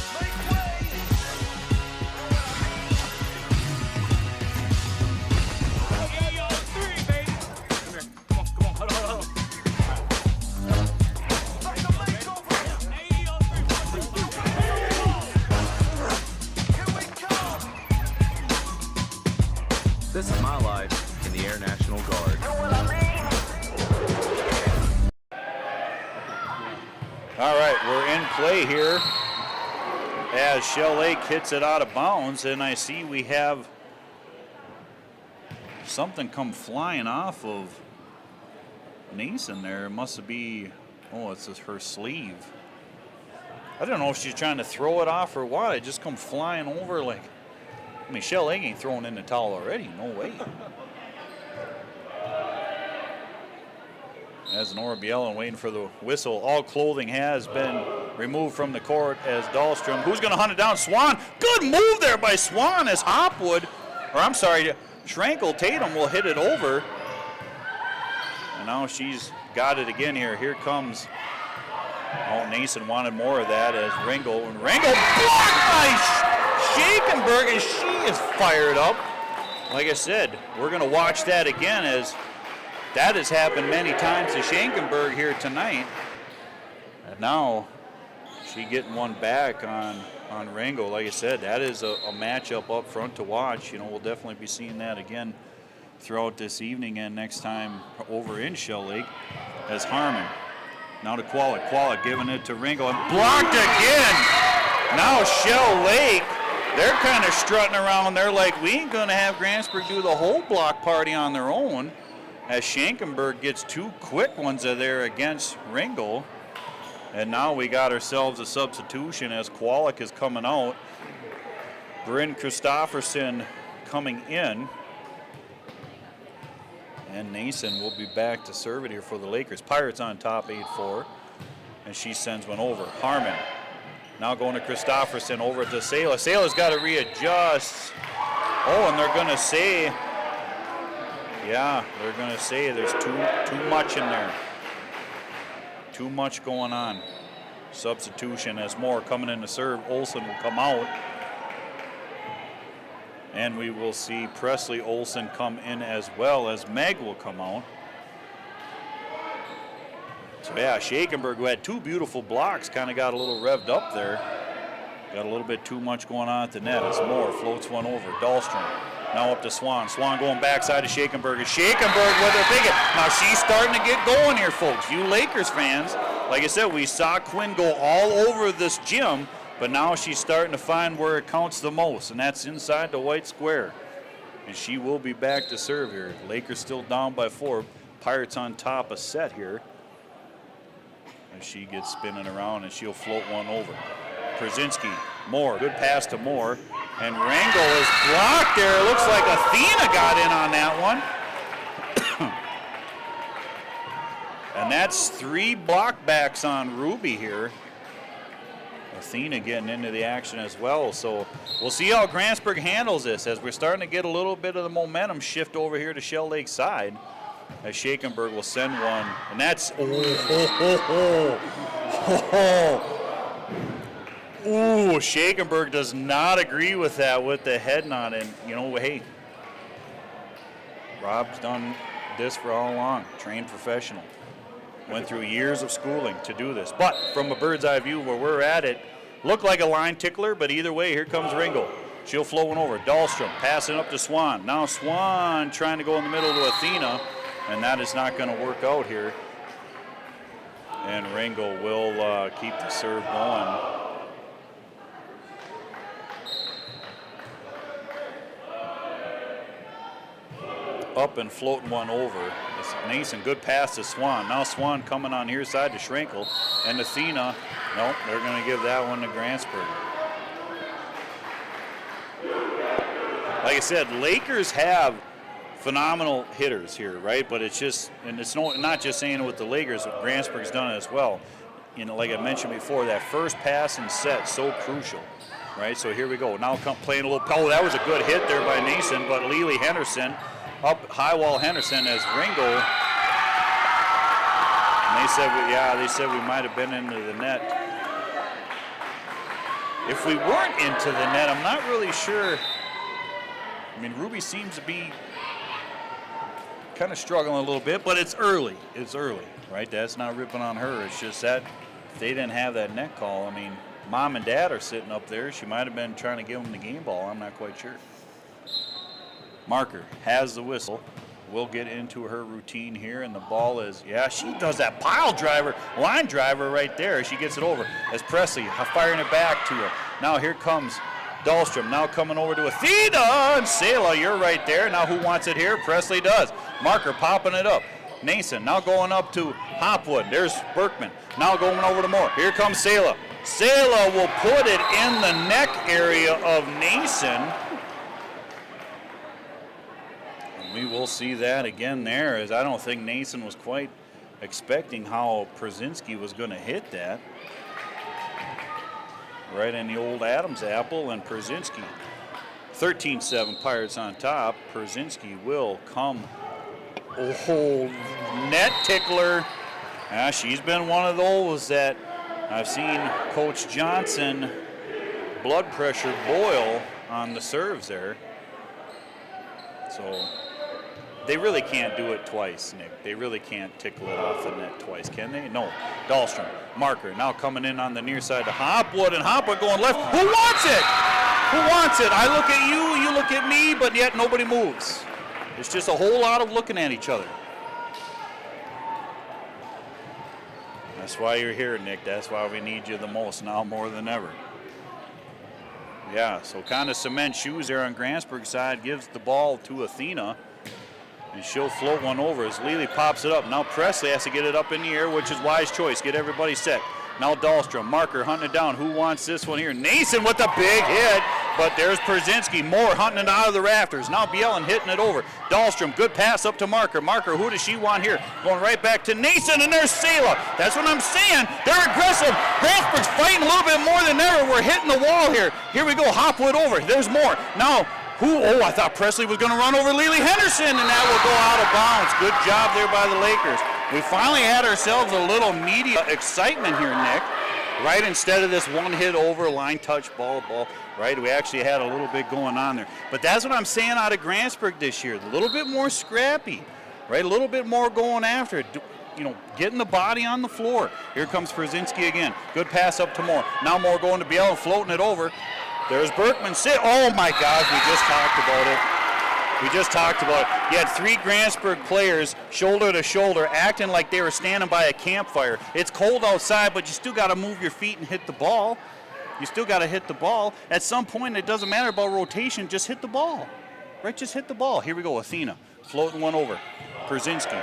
This is my life in the Air National Guard. All right, we're in play here as Shell Lake hits it out of bounds, and I see we have something come flying off of Nason there. It must be, oh, it's her sleeve. I don't know if she's trying to throw it off or what. It just come flying over like, I mean, Shell Lake ain't throwing in the towel already. No way. As Nora Bielen waiting for the whistle. All clothing has been removed from the court as Dahlstrom, who's going to hunt it down? Swan. Good move there by Swan as Hopwood, or I'm sorry, Schrenkel Tatum will hit it over. And now she's got it again here. Here comes, oh, Nason wanted more of that as Ringel. And Ringel blocked by Schakenberg as she is fired up. Like I said, we're going to watch that again, as that has happened many times to Schakenberg here tonight. And now she getting one back on Ringel. Like I said, that is a matchup up front to watch. You know, we'll definitely be seeing that again throughout this evening and next time over in Shell Lake. As Harmon, now to Qualic giving it to Ringel and blocked again. Now Shell Lake, they're kind of strutting around. They're like, we ain't gonna have Grantsburg do the whole block party on their own, as Schakenberg gets 2 quick ones there against Ringel. And now we got ourselves a substitution as Qualic is coming out. Bryn Christofferson coming in. And Nason will be back to serve it here for the Lakers. Pirates on top 8-4. And she sends one over. Harmon now going to Christofferson, over to Sela. Sela's got to readjust. Oh, and they're going to say, yeah, they're going to say there's too much in there. Too much going on. Substitution as Moore coming in to serve. Olsen will come out. And we will see Presley Olsen come in as well, as Meg will come out. So yeah, Schakenberg, who had 2 beautiful blocks, kind of got a little revved up there. Got a little bit too much going on at the net as Moore floats one over. Dahlstrom now up to Swan. Swan going backside to Schakenberg. And Schakenberg with a big hit. Now she's starting to get going here, folks. You Lakers fans, like I said, we saw Quinn go all over this gym, but now she's starting to find where it counts the most, and that's inside the white square. And she will be back to serve here. Lakers still down by 4. Pirates on top a set here. As she gets spinning around, and she'll float one over. Brzezinski, Moore, good pass to Moore. And Rangel is blocked there. It looks like Athena got in on that one. And that's 3 blockbacks on Ruby here. Athena getting into the action as well. So we'll see how Grantsburg handles this as we're starting to get a little bit of the momentum shift over here to Shell Lake side. As Shakenberg will send one. And that's, Ooh, Shakenberg does not agree with that with the head nod. And, you know, hey, Rob's done this for all along, trained professional. Went through years of schooling to do this. But from a bird's eye view where we're at it, looked like a line tickler, but either way, here comes Ringel. She'll flow one over. Dahlstrom passing up to Swan. Now Swan trying to go in the middle to Athena, and that is not going to work out here. And Ringel will keep the serve going. Up and floating one over. It's Nason, good pass to Swan. Now Swan coming on here side to Schrenkel. And Athena, nope, they're going to give that one to Grantsburg. Like I said, Lakers have phenomenal hitters here, right? But it's just, and it's not just saying it with the Lakers, but Grantsburg's done it as well. You know, like I mentioned before, that first pass and set, so crucial, right? So here we go. Now playing a little, oh, that was a good hit there by Nason, but Lily Henderson, up high wall Henderson as Ringel. And they said we might have been into the net. If we weren't into the net, I'm not really sure. I mean, Ruby seems to be kind of struggling a little bit, but it's early. It's early, right? That's not ripping on her. It's just that if they didn't have that net call, I mean, Mom and Dad are sitting up there. She might have been trying to give them the game ball. I'm not quite sure. Marker has the whistle. We'll get into her routine here, and the ball is, yeah, she does that pile driver, line driver right there. She gets it over as Presley firing it back to her. Now here comes Dahlstrom, now coming over to Athena, and Sela, you're right there. Now who wants it here? Presley does. Marker popping it up. Nason now going up to Hopwood. There's Berkman. Now going over to Moore. Here comes Sela. Sela will put it in the neck area of Nason. We will see that again there, as I don't think Nason was quite expecting how Przinski was going to hit that. Right in the old Adam's apple, and Przinski. 13-7 Pirates on top. Przinski will come. Oh, net tickler. She's been one of those that I've seen Coach Johnson blood pressure boil on the serves there. So they really can't do it twice, Nick. They really can't tickle it off the net twice, can they? No. Dahlstrom, Marker, now coming in on the near side to Hopwood, and Hopwood going left. Who wants it? Who wants it? I look at you, you look at me, but yet nobody moves. It's just a whole lot of looking at each other. That's why you're here, Nick. That's why we need you the most now more than ever. Yeah, so kind of cement shoes there on Grantsburg's side, gives the ball to Athena. And she'll float one over as Lely pops it up. Now Presley has to get it up in the air, which is wise choice. Get everybody set. Now Dahlstrom, Marker hunting it down. Who wants this one here? Nason with a big hit, but there's Przinski. Moore hunting it out of the rafters. Now Bielen hitting it over. Dahlstrom, good pass up to Marker. Marker, who does she want here? Going right back to Nason, and there's Sela. That's what I'm saying. They're aggressive. Grantsburg's fighting a little bit more than ever. We're hitting the wall here. Here we go. Hopwood over. There's Moore. Now, oh, I thought Presley was going to run over Lily Henderson, and that will go out of bounds. Good job there by the Lakers. We finally had ourselves a little media excitement here, Nick, right? Instead of this one hit over, line touch, ball, right? We actually had a little bit going on there. But that's what I'm saying out of Grantsburg this year. A little bit more scrappy, right? A little bit more going after it. You know, getting the body on the floor. Here comes Przinski again. Good pass up to Moore. Now Moore going to Bielen, floating it over. There's Berkman. Oh, my gosh, we just talked about it. You had 3 Grantsburg players shoulder to shoulder acting like they were standing by a campfire. It's cold outside, but you still got to move your feet and hit the ball. You still got to hit the ball. At some point, it doesn't matter about rotation. Just hit the ball, right? Just hit the ball. Here we go, Athena floating one over. Przinski.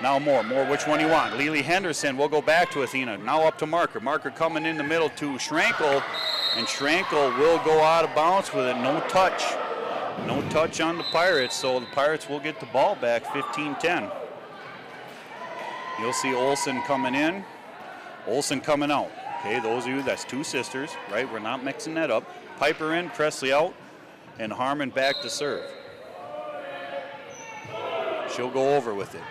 Now Moore, which one you want? Lily Henderson, we'll go back to Athena. Now up to Marker. Marker coming in the middle to Schrenkel, and Schrenkel will go out of bounds with it. No touch. No touch on the Pirates, so the Pirates will get the ball back 15-10. You'll see Olsen coming in, Olsen coming out. Okay, those of you, that's two sisters, right? We're not mixing that up. Piper in, Presley out, and Harmon back to serve. She'll go over with it.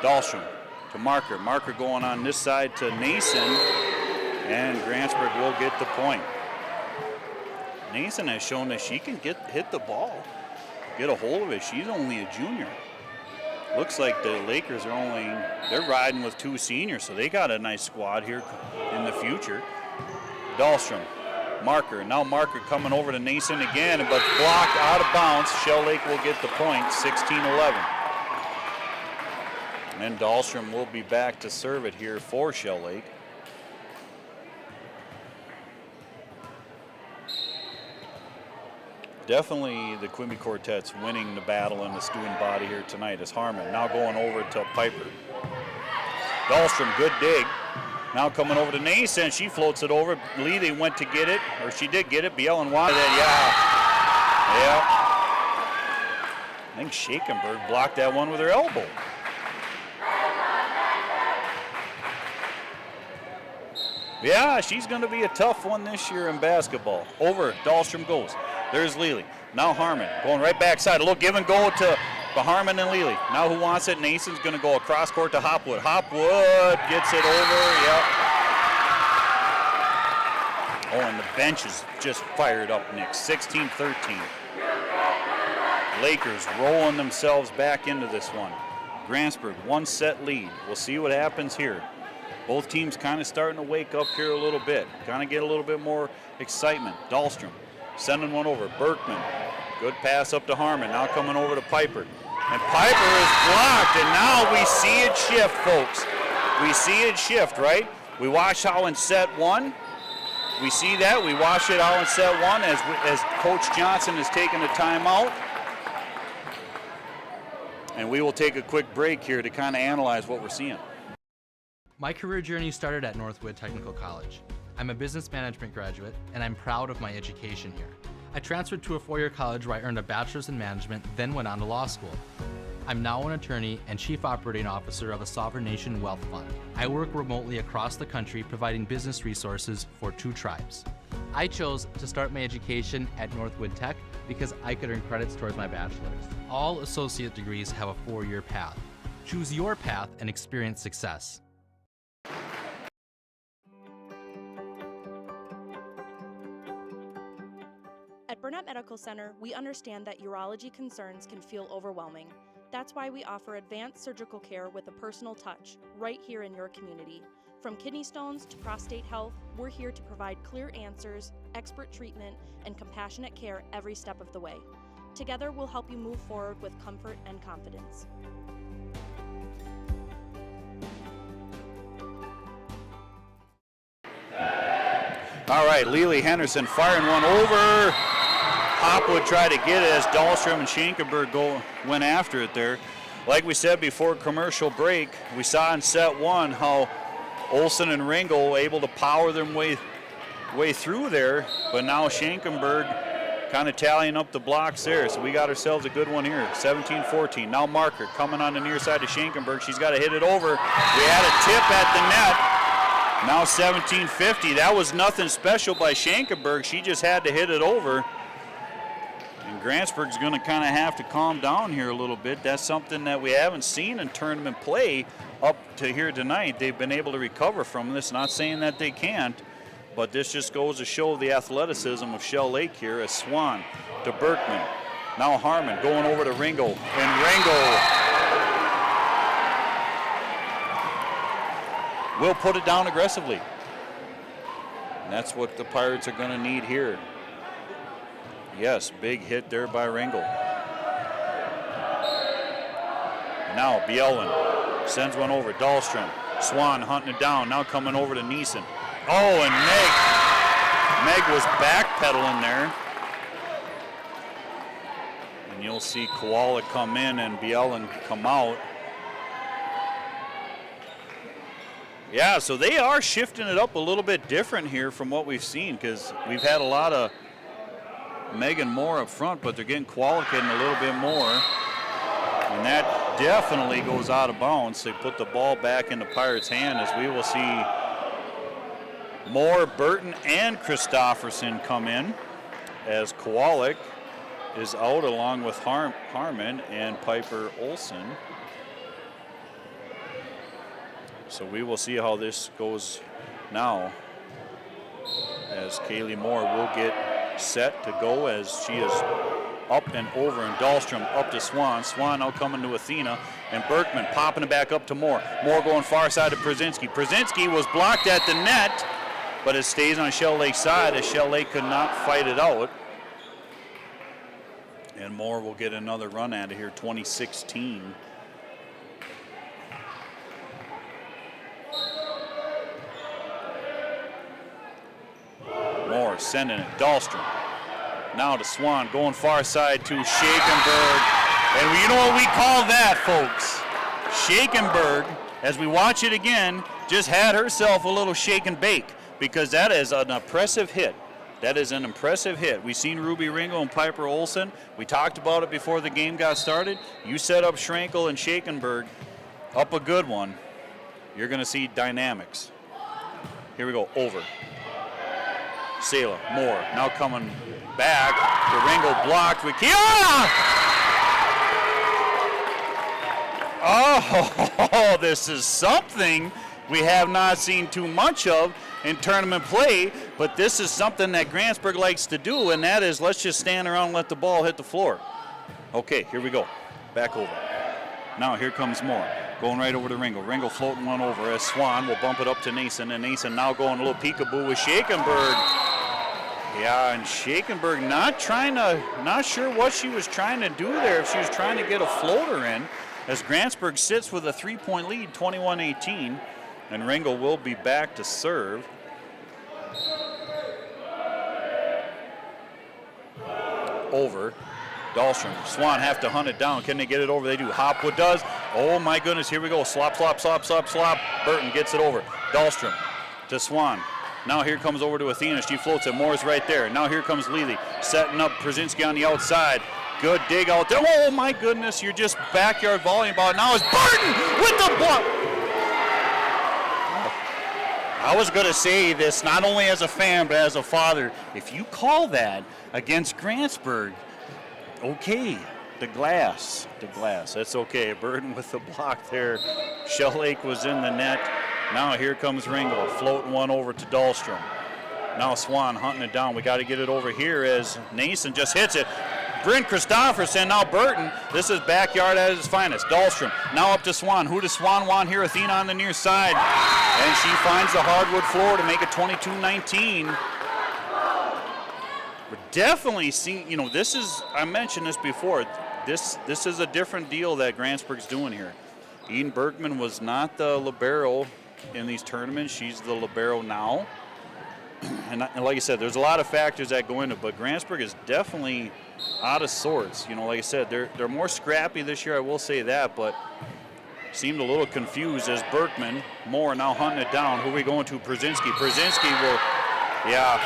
Dahlstrom to Marker. Marker going on this side to Nason, and Grantsburg will get the point. Nason has shown that she can hit the ball, get a hold of it. She's only a junior. Looks like the Lakers they're riding with two seniors, so they got a nice squad here in the future. Dahlstrom, Marker. Now Marker coming over to Nason again, but blocked out of bounds. Shell Lake will get the point, 16-11. And then Dahlstrom will be back to serve it here for Shell Lake. Definitely the Quimby Quartet's winning the battle in the student body here tonight as Harmon now going over to Piper. Dahlstrom, good dig. Now coming over to Nason, she floats it over. Lely went to get it, or she did get it. Bielen wanted it, yeah. I think Shakenberg blocked that one with her elbow. Yeah, she's going to be a tough one this year in basketball. Over, Dahlstrom goes. There's Lely. Now Harmon going right backside. A little give and go to Harmon and Lely. Now who wants it? Nason's going to go across court to Hopwood. Hopwood gets it over. Yep. Oh, and the bench is just fired up, Nick. 16-13. Lakers rolling themselves back into this one. Grantsburg, one set lead. We'll see what happens here. Both teams kind of starting to wake up here a little bit. Kind of get a little bit more excitement. Dahlstrom sending one over. Berkman, good pass up to Harmon. Now coming over to Piper. And Piper is blocked, and now we see it shift, folks. We see it shift, right? We watched how in set one. We see that. We watched it how in set one as Coach Johnson is taking a timeout. And we will take a quick break here to kind of analyze what we're seeing. My career journey started at Northwood Technical College. I'm a business management graduate, and I'm proud of my education here. I transferred to a four-year college where I earned a bachelor's in management, then went on to law school. I'm now an attorney and chief operating officer of a sovereign nation wealth fund. I work remotely across the country providing business resources for 2 tribes. I chose to start my education at Northwood Tech because I could earn credits towards my bachelor's. All associate degrees have a 4-year path. Choose your path and experience success. At Burnett Medical Center, we understand that urology concerns can feel overwhelming. That's why we offer advanced surgical care with a personal touch, right here in your community. From kidney stones to prostate health, we're here to provide clear answers, expert treatment, and compassionate care every step of the way. Together, we'll help you move forward with comfort and confidence. All right, Lely Henderson firing one over. Hopwood tried to get it as Dahlstrom and Schenkenberg went after it there. Like we said before commercial break, we saw in set one how Olsen and Ringel were able to power them way through there, but now Schenkenberg kind of tallying up the blocks there. So we got ourselves a good one here, 17-14. Now Marker coming on the near side to Schenkenberg. She's got to hit it over. We had a tip at the net. Now 17-50. That was nothing special by Schenkenberg. She just had to hit it over. And Grantsburg's going to kind of have to calm down here a little bit. That's something that we haven't seen in tournament play up to here tonight. They've been able to recover from this. Not saying that they can't, but this just goes to show the athleticism of Shell Lake here as Swan to Berkman. Now Harmon going over to Ringel. And Ringel will put it down aggressively. And that's what the Pirates are going to need here. Yes, big hit there by Ringel. Now Bielen sends one over. Dahlstrom. Swan hunting it down. Now coming over to Neeson. Oh, and Meg was backpedaling there. And you'll see Koala come in and Bielen come out. Yeah, so they are shifting it up a little bit different here from what we've seen, because we've had a lot of Megan Moore up front, but they're getting Koala getting a little bit more. And that definitely goes out of bounds. They put the ball back in the Pirates' hand as we will see Moore, Burton, and Christofferson come in as Kowalik is out along with Harmon and Piper Olson. So we will see how this goes now as Kaylee Moore will get set to go as she is up and over, and Dahlstrom up to Swan. Swan now coming to Athena, and Berkman popping it back up to Moore. Moore going far side to Brzezinski. Brzezinski was blocked at the net, but it stays on Shell Lake's side as Shell Lake could not fight it out. And Moore will get another run at it here, 2016. Moore sending it, Dahlstrom. Now to Swan, going far side to Shakenberg. And you know what we call that, folks? Shakenberg, as we watch it again, just had herself a little shake and bake, because that is an impressive hit. That is an impressive hit. We've seen Ruby Ringo and Piper Olson. We talked about it before the game got started. You set up Schrankel and Shakenberg up a good one. You're going to see dynamics. Here we go, over. Sela, Moore, now coming back. The Ringo blocked with Kiana! Oh, this is something we have not seen too much of in tournament play, but this is something that Grantsburg likes to do, and that is let's just stand around and let the ball hit the floor. Okay, here we go. Back over. Now here comes Moore. Going right over to Ringo. Ringo floating one over as Swan will bump it up to Nason, and Nason now going a little peekaboo with Shakenberg. Yeah, and Shakenberg not sure what she was trying to do there, if she was trying to get a floater in, as Grantsburg sits with a 3-point lead, 21-18, and Ringo will be back to serve. Over. Dahlstrom. Swan have to hunt it down. Can they get it over? They do. Hopwood does. Oh my goodness, here we go. Slop, slop, slop, slop, slop. Burton gets it over. Dahlstrom to Swan. Now here comes over to Athena. She floats it. Moore's right there. Now here comes Lely setting up Brzezinski on the outside. Good dig out there. Oh my goodness, you're just backyard volleyball. Now it's Burton with the block. I was going to say this not only as a fan but as a father. If you call that against Grantsburg, okay, the glass, that's okay. Burton with the block there. Shell Lake was in the net. Now here comes Ringo, floating one over to Dahlstrom. Now Swan hunting it down. We got to get it over here as Nason just hits it. Bryn Christofferson, now Burton. This is backyard at its finest. Dahlstrom now up to Swan. Who does Swan want here? Athena on the near side. And she finds the hardwood floor to make it 22-19. We're definitely seeing, this is, I mentioned this before, this is a different deal that Grantsburg's doing here. Eden Berkman was not the libero in these tournaments. She's the libero now. And like I said, there's a lot of factors that go into it, but Grantsburg is definitely out of sorts. Like I said, they're more scrappy this year, I will say that, but seemed a little confused as Berkman, Moore now hunting it down. Who are we going to? Brzezinski. Brzezinski will, yeah.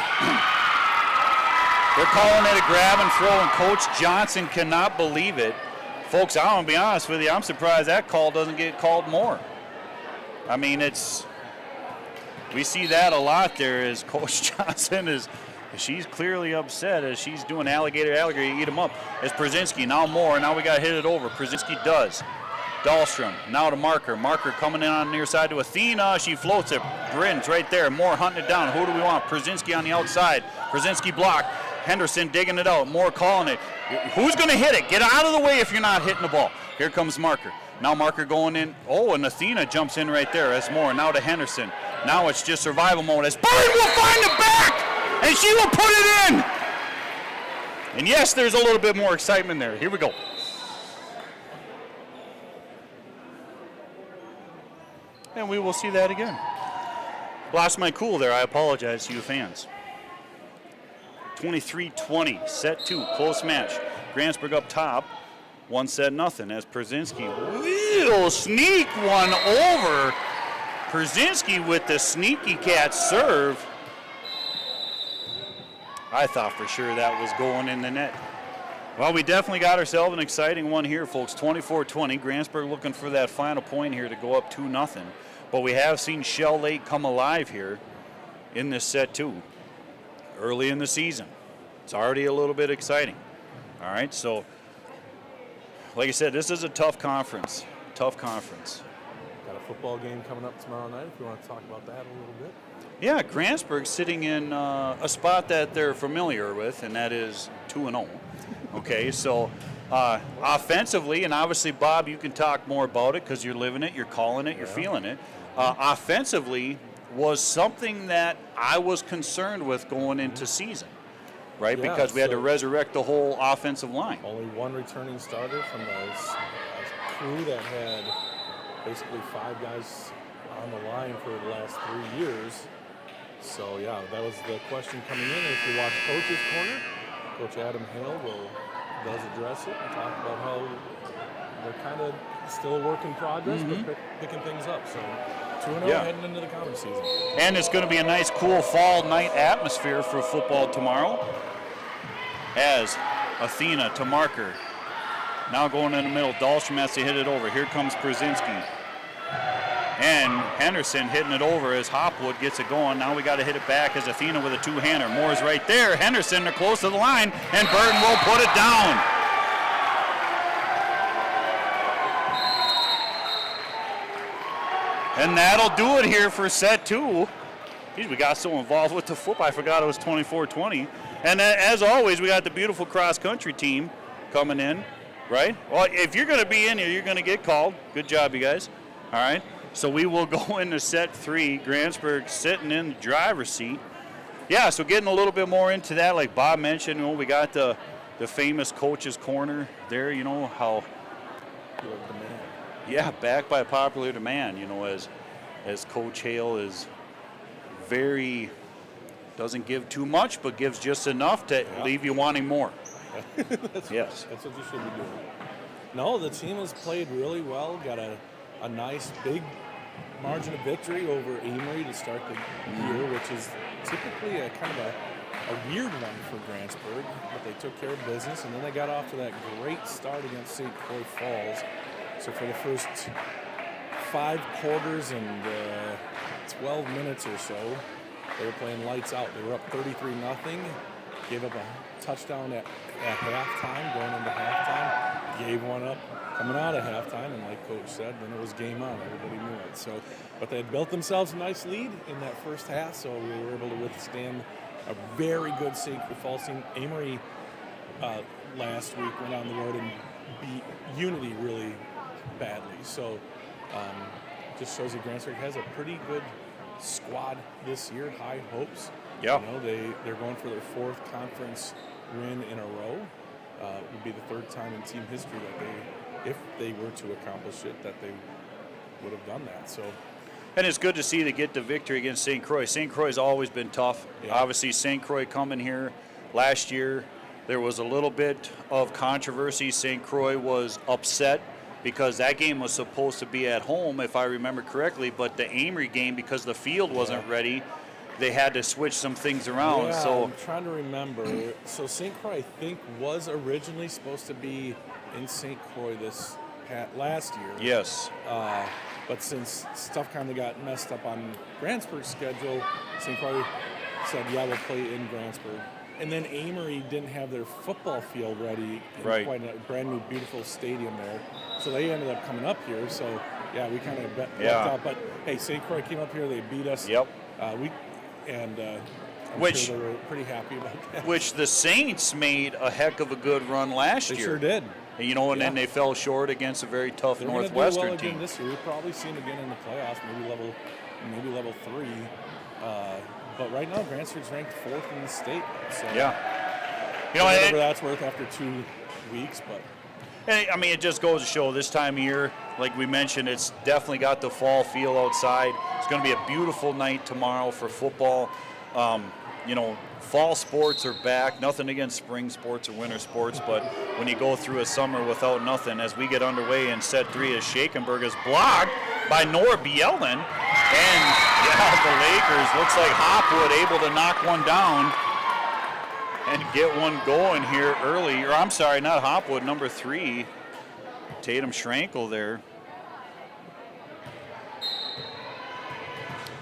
They're calling it a grab and throw, and Coach Johnson cannot believe it. Folks, I'm going to be honest with you, I'm surprised that call doesn't get called more. I mean, we see that a lot there as Coach Johnson she's clearly upset as she's doing alligator, eat them up. As Brzezinski, now Moore, now we got to hit it over. Brzezinski does. Dahlstrom, now to Marker. Marker coming in on the near side to Athena. She floats it. Bryn's right there. Moore hunting it down. Who do we want? Brzezinski on the outside. Brzezinski blocked. Henderson digging it out. Moore calling it. Who's going to hit it? Get out of the way if you're not hitting the ball. Here comes Marker. Now Marker going in. Oh, and Athena jumps in right there as Moore. Now to Henderson. Now it's just survival mode as Burton will find the back, and she will put it in. And yes, there's a little bit more excitement there. Here we go. And we will see that again. Lost my cool there. I apologize to you fans. 23-20, set 2, close match. Grantsburg up top, 1-0 as Brzezinski will sneak one over. Brzezinski with the sneaky cat serve. I thought for sure that was going in the net. Well, we definitely got ourselves an exciting one here, folks. 24-20. Grantsburg looking for that final point here to go up 2-0. But we have seen Shell Lake come alive here in this set, too, early in the season. It's already a little bit exciting. All right, so like I said, this is a tough conference. Tough conference. Got a football game coming up tomorrow night if you want to talk about that a little bit. Yeah, Grantsburg's sitting in a spot that they're familiar with, and that is 2-0. Okay, so offensively, and obviously, Bob, you can talk more about it because you're living it, you're calling it, you're feeling it. Offensively was something that I was concerned with going into season, right? Yeah, because we had to resurrect the whole offensive line. Only one returning starter from a crew that had basically 5 guys on the line for the last 3 years. So, yeah, that was the question coming in. If you watch Coach's Corner, Coach Adam Hale does address it and talk about how they're kind of still a work in progress, but picking things up. So 2-0 heading into the conference season. And it's going to be a nice, cool fall night atmosphere for football tomorrow. As Athena to marker. Now going in the middle. Dahlstrom has to hit it over. Here comes Przinski. And Henderson hitting it over as Hopwood gets it going. Now we got to hit it back as Athena with a two-hander. Moore's right there. Henderson, they're close to the line, and Burton will put it down. And that'll do it here for set 2. Geez, we got so involved with the football, I forgot it was 24-20. And as always, we got the beautiful cross-country team coming in, right? Well, if you're going to be in here, you're going to get called. Good job, you guys. All right. So we will go into set 3. Grantsburg sitting in the driver's seat. Yeah, so getting a little bit more into that, like Bob mentioned, you know, we got the famous Coach's Corner there, you know, how, yeah, backed by popular demand, you know, as Coach Hale is doesn't give too much, but gives just enough to leave you wanting more. Yes. That's what you should be doing. No, the team has played really well, got a nice big margin of victory over Amory to start the year, which is typically a kind of a weird one for Grantsburg, but they took care of business, and then they got off to that great start against St. Croix Falls. So for the first 5 quarters and 12 minutes or so, they were playing lights out. They were up 33-0, gave up a touchdown at halftime, going into halftime, gave one up coming out of halftime, and like Coach said, then it was game on. Everybody knew it. So, but they had built themselves a nice lead in that first half, so we were able to withstand a very good St. Croix Falls team. Amory last week went on the road and beat Unity really badly. So just shows you Grantsburg has a pretty good squad this year, high hopes. Yeah. You know, they're going for their 4th conference win in a row. It would be the 3rd time in team history that if they were to accomplish it, that they would have done that. So, and it's good to see they get the victory against St. Croix. St. Croix has always been tough. Yeah. Obviously, St. Croix coming here last year, there was a little bit of controversy. St. Croix was upset because that game was supposed to be at home, if I remember correctly, but the Amory game, because the field wasn't ready, they had to switch some things around. Yeah, so I'm trying to remember. So St. Croix, I think, was originally supposed to be in St. Croix last year. Yes. But since stuff kind of got messed up on Grantsburg's schedule, St. Croix said, yeah, we'll play in Grantsburg. And then Amory didn't have their football field ready in quite a brand new, beautiful stadium there. So they ended up coming up here. So, yeah, we kind of lucked out. But, hey, St. Croix came up here. They beat us. Yep. I'm sure they were pretty happy about that. Which the Saints made a heck of a good run last year. They sure did. And, you know, and then they fell short against a very tough Northwestern well team. Again this year. We'll probably see them again in the playoffs, maybe level 3. But right now, Grantsburg's ranked 4th in the state. So you know, whatever that's worth after 2 weeks, but. And, I mean, it just goes to show this time of year, like we mentioned, it's definitely got the fall feel outside. It's going to be a beautiful night tomorrow for football. You know, fall sports are back. Nothing against spring sports or winter sports, but when you go through a summer without nothing, as we get underway in set 3 as Shakenberg is blocked by Nora Bielden. And, yeah, the Lakers, looks like Hopwood able to knock one down. and get one going here early. Or I'm sorry, not Hopwood, number 3, Tatum Schrankel there.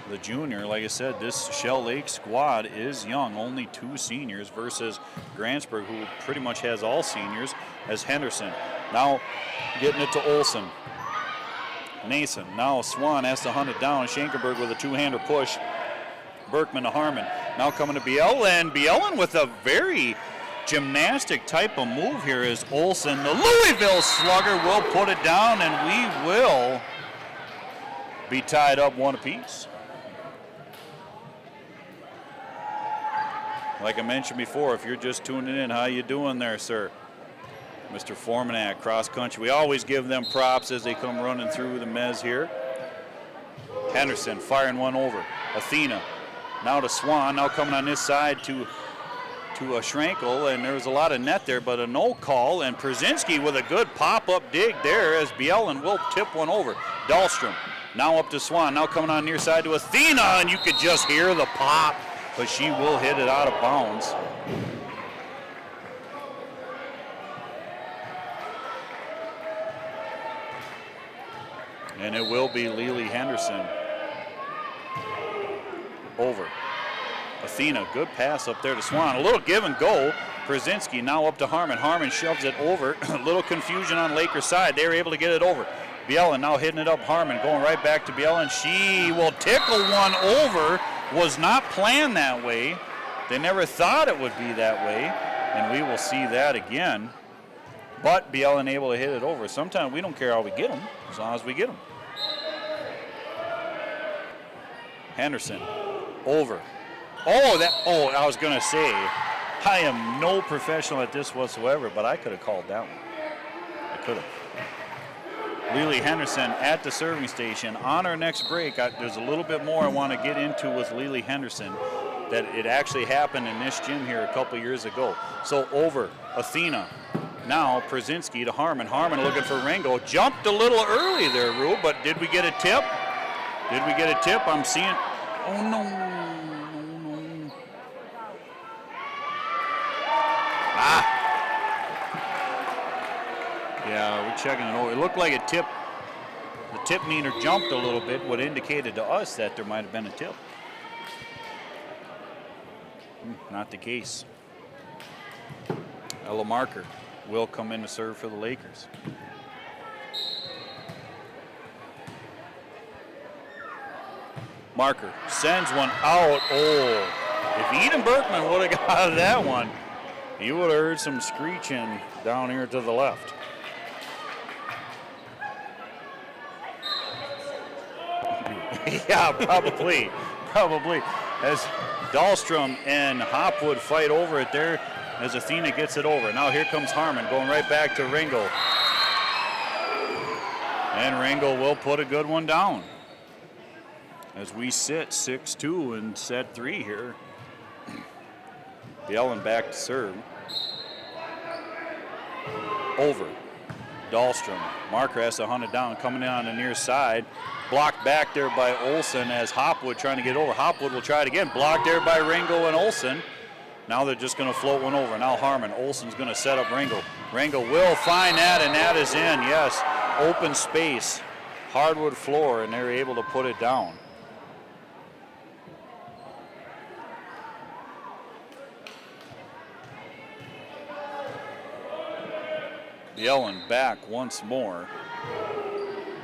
The junior, like I said, this Shell Lake squad is young, only 2 seniors versus Grantsburg, who pretty much has all seniors, as Henderson. Now getting it to Olson. Nason, now Swan has to hunt it down. Schenkenberg with a 2-hander push. Berkman to Harmon. Now coming to Bielen. Bielen with a very gymnastic type of move here is Olson. The Louisville Slugger will put it down, and we will be tied up 1 apiece. Like I mentioned before, if you're just tuning in, how you doing there, sir? Mr. Formanak, cross country. We always give them props as they come running through the mez here. Henderson firing one over. Athena now to Swan. Now coming on this side to a Schrankel, and there was a lot of net there, but a no call. And Przinski with a good pop-up dig there as Bielen will tip one over. Dahlstrom now up to Swan. Now coming on near side to Athena, and you could just hear the pop, but she will hit it out of bounds. And it will be Lily Henderson. Over. Athena, good pass up there to Swan. A little give and go. Przinski now up to Harmon. Harmon shoves it over. A little confusion on Lakers' side. They were able to get it over. Bielen now hitting it up. Harmon going right back to Bielen. She will tickle one over. Was not planned that way. They never thought it would be that way. And we will see that again. But Bielen able to hit it over. Sometimes we don't care how we get them, as long as we get them. Henderson, over. I was gonna say, I am no professional at this whatsoever, but I could have called that one. I could have. Lily Henderson at the serving station. On our next break, there's a little bit more I want to get into with Lily Henderson, that it actually happened in this gym here a couple years ago. So over, Athena. Now Przinski to Harmon. Harmon looking for Ringo. Jumped a little early there, Rube, but did we get a tip? Did we get a tip? I'm seeing, oh no. Yeah, we're checking it over. It looked like a tip. The tip meter jumped a little bit, what indicated to us that there might have been a tip. Not the case. Ella Marker will come in to serve for the Lakers. Marker sends one out. Oh, if Eden Berkman would have got that one, you would have heard some screeching down here to the left. Yeah, probably. As Dahlstrom and Hopwood fight over it there, as Athena gets it over. Now here comes Harmon going right back to Ringel. And Ringel will put a good one down. As we sit 6-2 in set 3 here. Bielen back to serve. Over. Dahlstrom. Marker has to hunt it down, coming in on the near side. Blocked back there by Olson as Hopwood trying to get over. Hopwood will try it again. Blocked there by Ringo and Olson. Now they're just going to float one over. Now Harmon. Olson's going to set up Ringo. Ringo will find that, and that is in. Yes, open space. Hardwood floor, and they're able to put it down. Bielen back once more.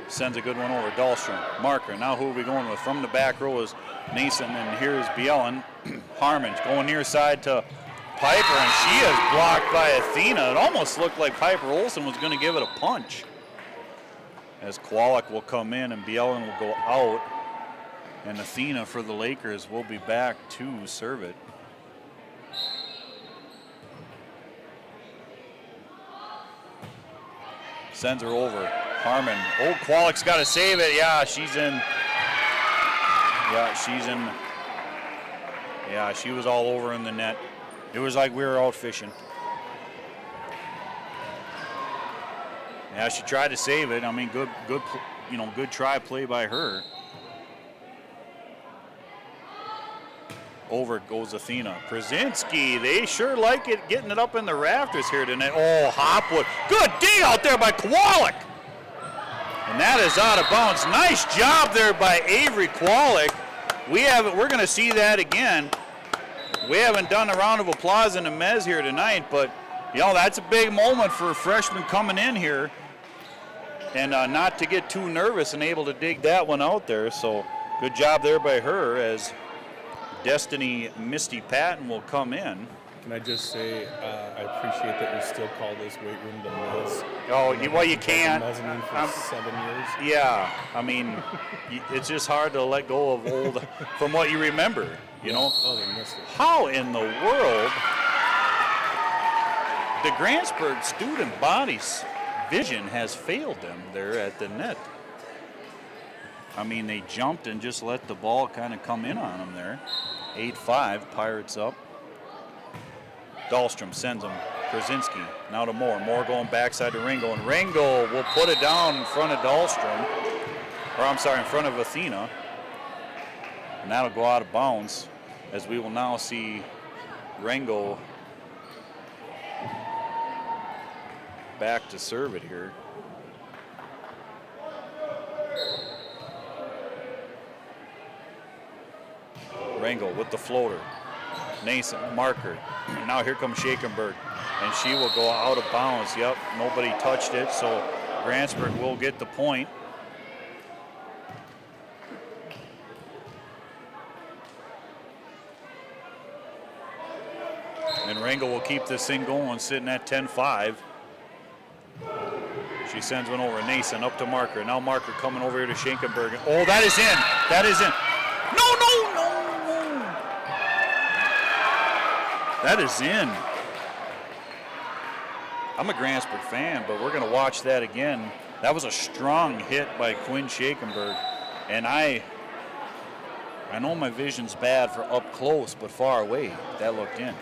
Sends a good one over. Dahlstrom. Marker. Now who are we going with? From the back row is Nason, and here's Bielen. Harmon's going near side to Piper, and she is blocked by Athena. It almost looked like Piper Olson was going to give it a punch. As Kowalik will come in and Bielen will go out, and Athena for the Lakers will be back to serve it. Sends her over. Harmon. Oh, Kowalik's got to save it. Yeah, she's in. Yeah, she's in. Yeah, she was all over in the net. It was like we were out fishing. Yeah, she tried to save it. I mean, good try play by her. Over goes Athena. Brzezinski, they sure like it, getting it up in the rafters here tonight. Oh, Hopwood. Good dig out there by Kowalik. And that is out of bounds. Nice job there by Avery Kowalik. We're going to see that again. We haven't done a round of applause in the Mez here tonight, but, that's a big moment for a freshman coming in here. And not to get too nervous and able to dig that one out there. So good job there by her as Destiny Misty Patton will come in. Can I just say I appreciate that you still call this weight room the Mez. Oh, well, you can't. Mezzanine for 7 years. Yeah, I mean, it's just hard to let go of old from what you remember, you know. Oh, they missed it. How in the world the Grantsburg student body's vision has failed them there at the net? I mean, they jumped and just let the ball kind of come in on them there. 8-5, Pirates up. Dahlstrom sends him. Brzezinski now to Moore. Moore going backside to Ringo, and Ringo will put it down in front of Dahlstrom. Or I'm sorry, in front of Athena. And that'll go out of bounds as we will now see Ringo back to serve it here. Rangel with the floater. Nason, marker. Now here comes Shakenberg, and she will go out of bounds. Yep, nobody touched it, so Grantsburg will get the point. And Rangel will keep this thing going, sitting at 10-5. She sends one over. Nason up to Marker. Now Marker coming over here to Shakenberg. Oh, that is in. That is in. No. That is in. I'm a Grantsburg fan, but we're going to watch that again. That was a strong hit by Quinn Shakenberg. And I know my vision's bad for up close, but far away, that looked in.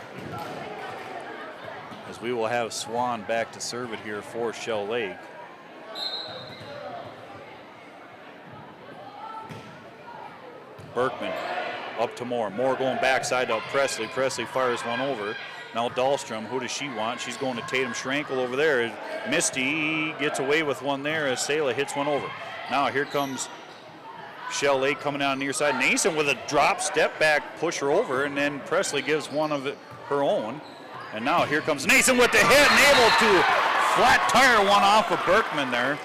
As we will have Swan back to serve it here for Shell Lake. Berkman up to Moore. Moore going backside to Presley. Presley fires one over. Now Dahlstrom, who does she want? She's going to Tatum Schrankel over there. Misty gets away with one there as Sela hits one over. Now here comes Shell Lake coming out on the near side. Nason with a drop, step back, push her over, and then Presley gives one of her own. And now here comes Nason with the hit and able to flat tire one off of Berkman there.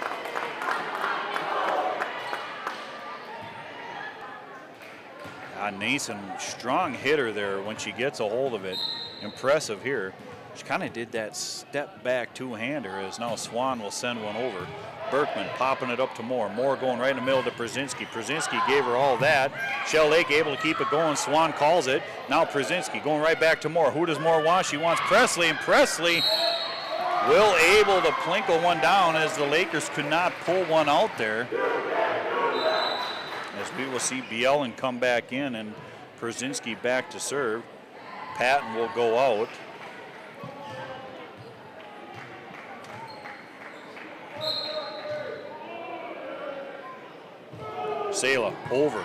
Nason, strong hitter there when she gets a hold of it. Impressive here. She kind of did that step back two-hander as now Swan will send one over. Berkman popping it up to Moore. Moore going right in the middle to Brzezinski. Brzezinski gave her all that. Shell Lake able to keep it going. Swan calls it. Now Brzezinski going right back to Moore. Who does Moore want? She wants Presley, and Presley will able to plinkle one down as the Lakers could not pull one out there. As we will see Bielen come back in and Brzezinski back to serve. Patton will go out. Sela over.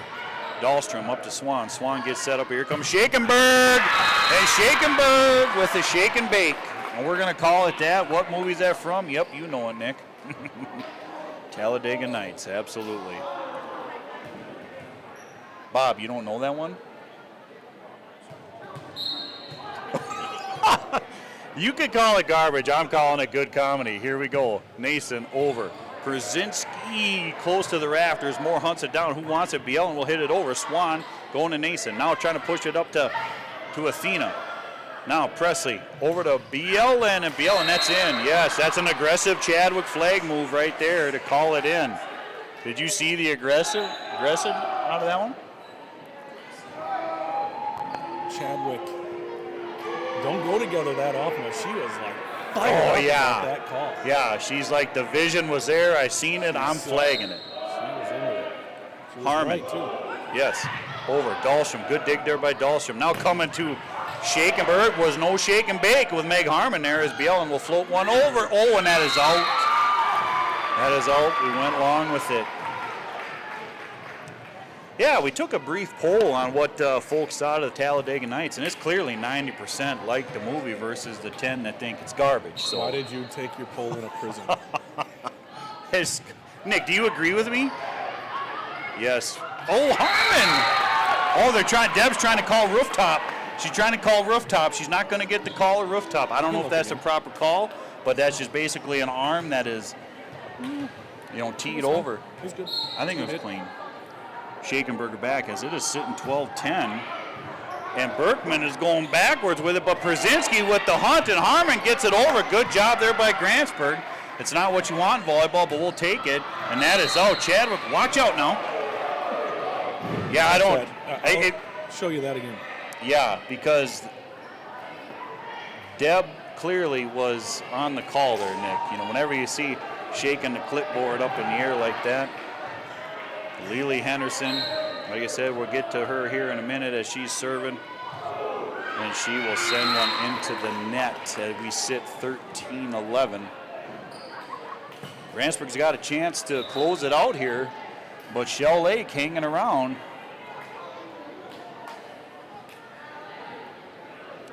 Dahlstrom up to Swan. Swan gets set up. Here comes Shakenberg. And Shakenberg with the shake and bake. And we're going to call it that. What movie is that from? Yep, you know it, Nick. Talladega Nights, absolutely. Bob, you don't know that one? You could call it garbage. I'm calling it good comedy. Here we go. Nason over. Brzezinski close to the rafters. Moore hunts it down. Who wants it? Bielen will hit it over. Swan going to Nason. Now trying to push it up to Athena. Now Presley over to Bielen, and Bielen, that's in. Yes, that's an aggressive Chadwick flag move right there to call it in. Did you see the aggressive out of that one? Chadwick don't go together that often, but she was like fired up yeah. That call. Yeah, she's like, the vision was there. I seen it. I'm flagging it. She was into it. She was Harmon. right, too. Yes, over. Dahlstrom, good dig there by Dahlstrom. Now coming to Shakenberg, was no shake and bake with Meg Harmon there as Bielen will float one over. Oh, and that is out. That is out. We went long with it. Yeah, we took a brief poll on what folks thought of the Talladega Nights, and it's clearly 90% like the movie versus the 10 that think it's garbage. So why did you take your poll in a prison? Nick, do you agree with me? Yes. Oh, Harmon! Oh, Deb's trying to call rooftop. She's trying to call rooftop. She's not going to get the call of rooftop. I don't know if that's a proper call, but that's just basically an arm that is, teed over. It was good. I think it was clean. Shakenberger back as it is sitting 12-10. And Berkman is going backwards with it, but Przinski with the hunt, and Harmon gets it over. Good job there by Grantsburg. It's not what you want in volleyball, but we'll take it. And that is, Chadwick, watch out now. Yeah, I don't. I'll show you that again. Yeah, because Deb clearly was on the call there, Nick. Whenever you see shaking the clipboard up in the air like that. Lily Henderson, like I said, we'll get to her here in a minute as she's serving. And she will send one into the net as we sit 13-11. Grantsburg's got a chance to close it out here, but Shell Lake hanging around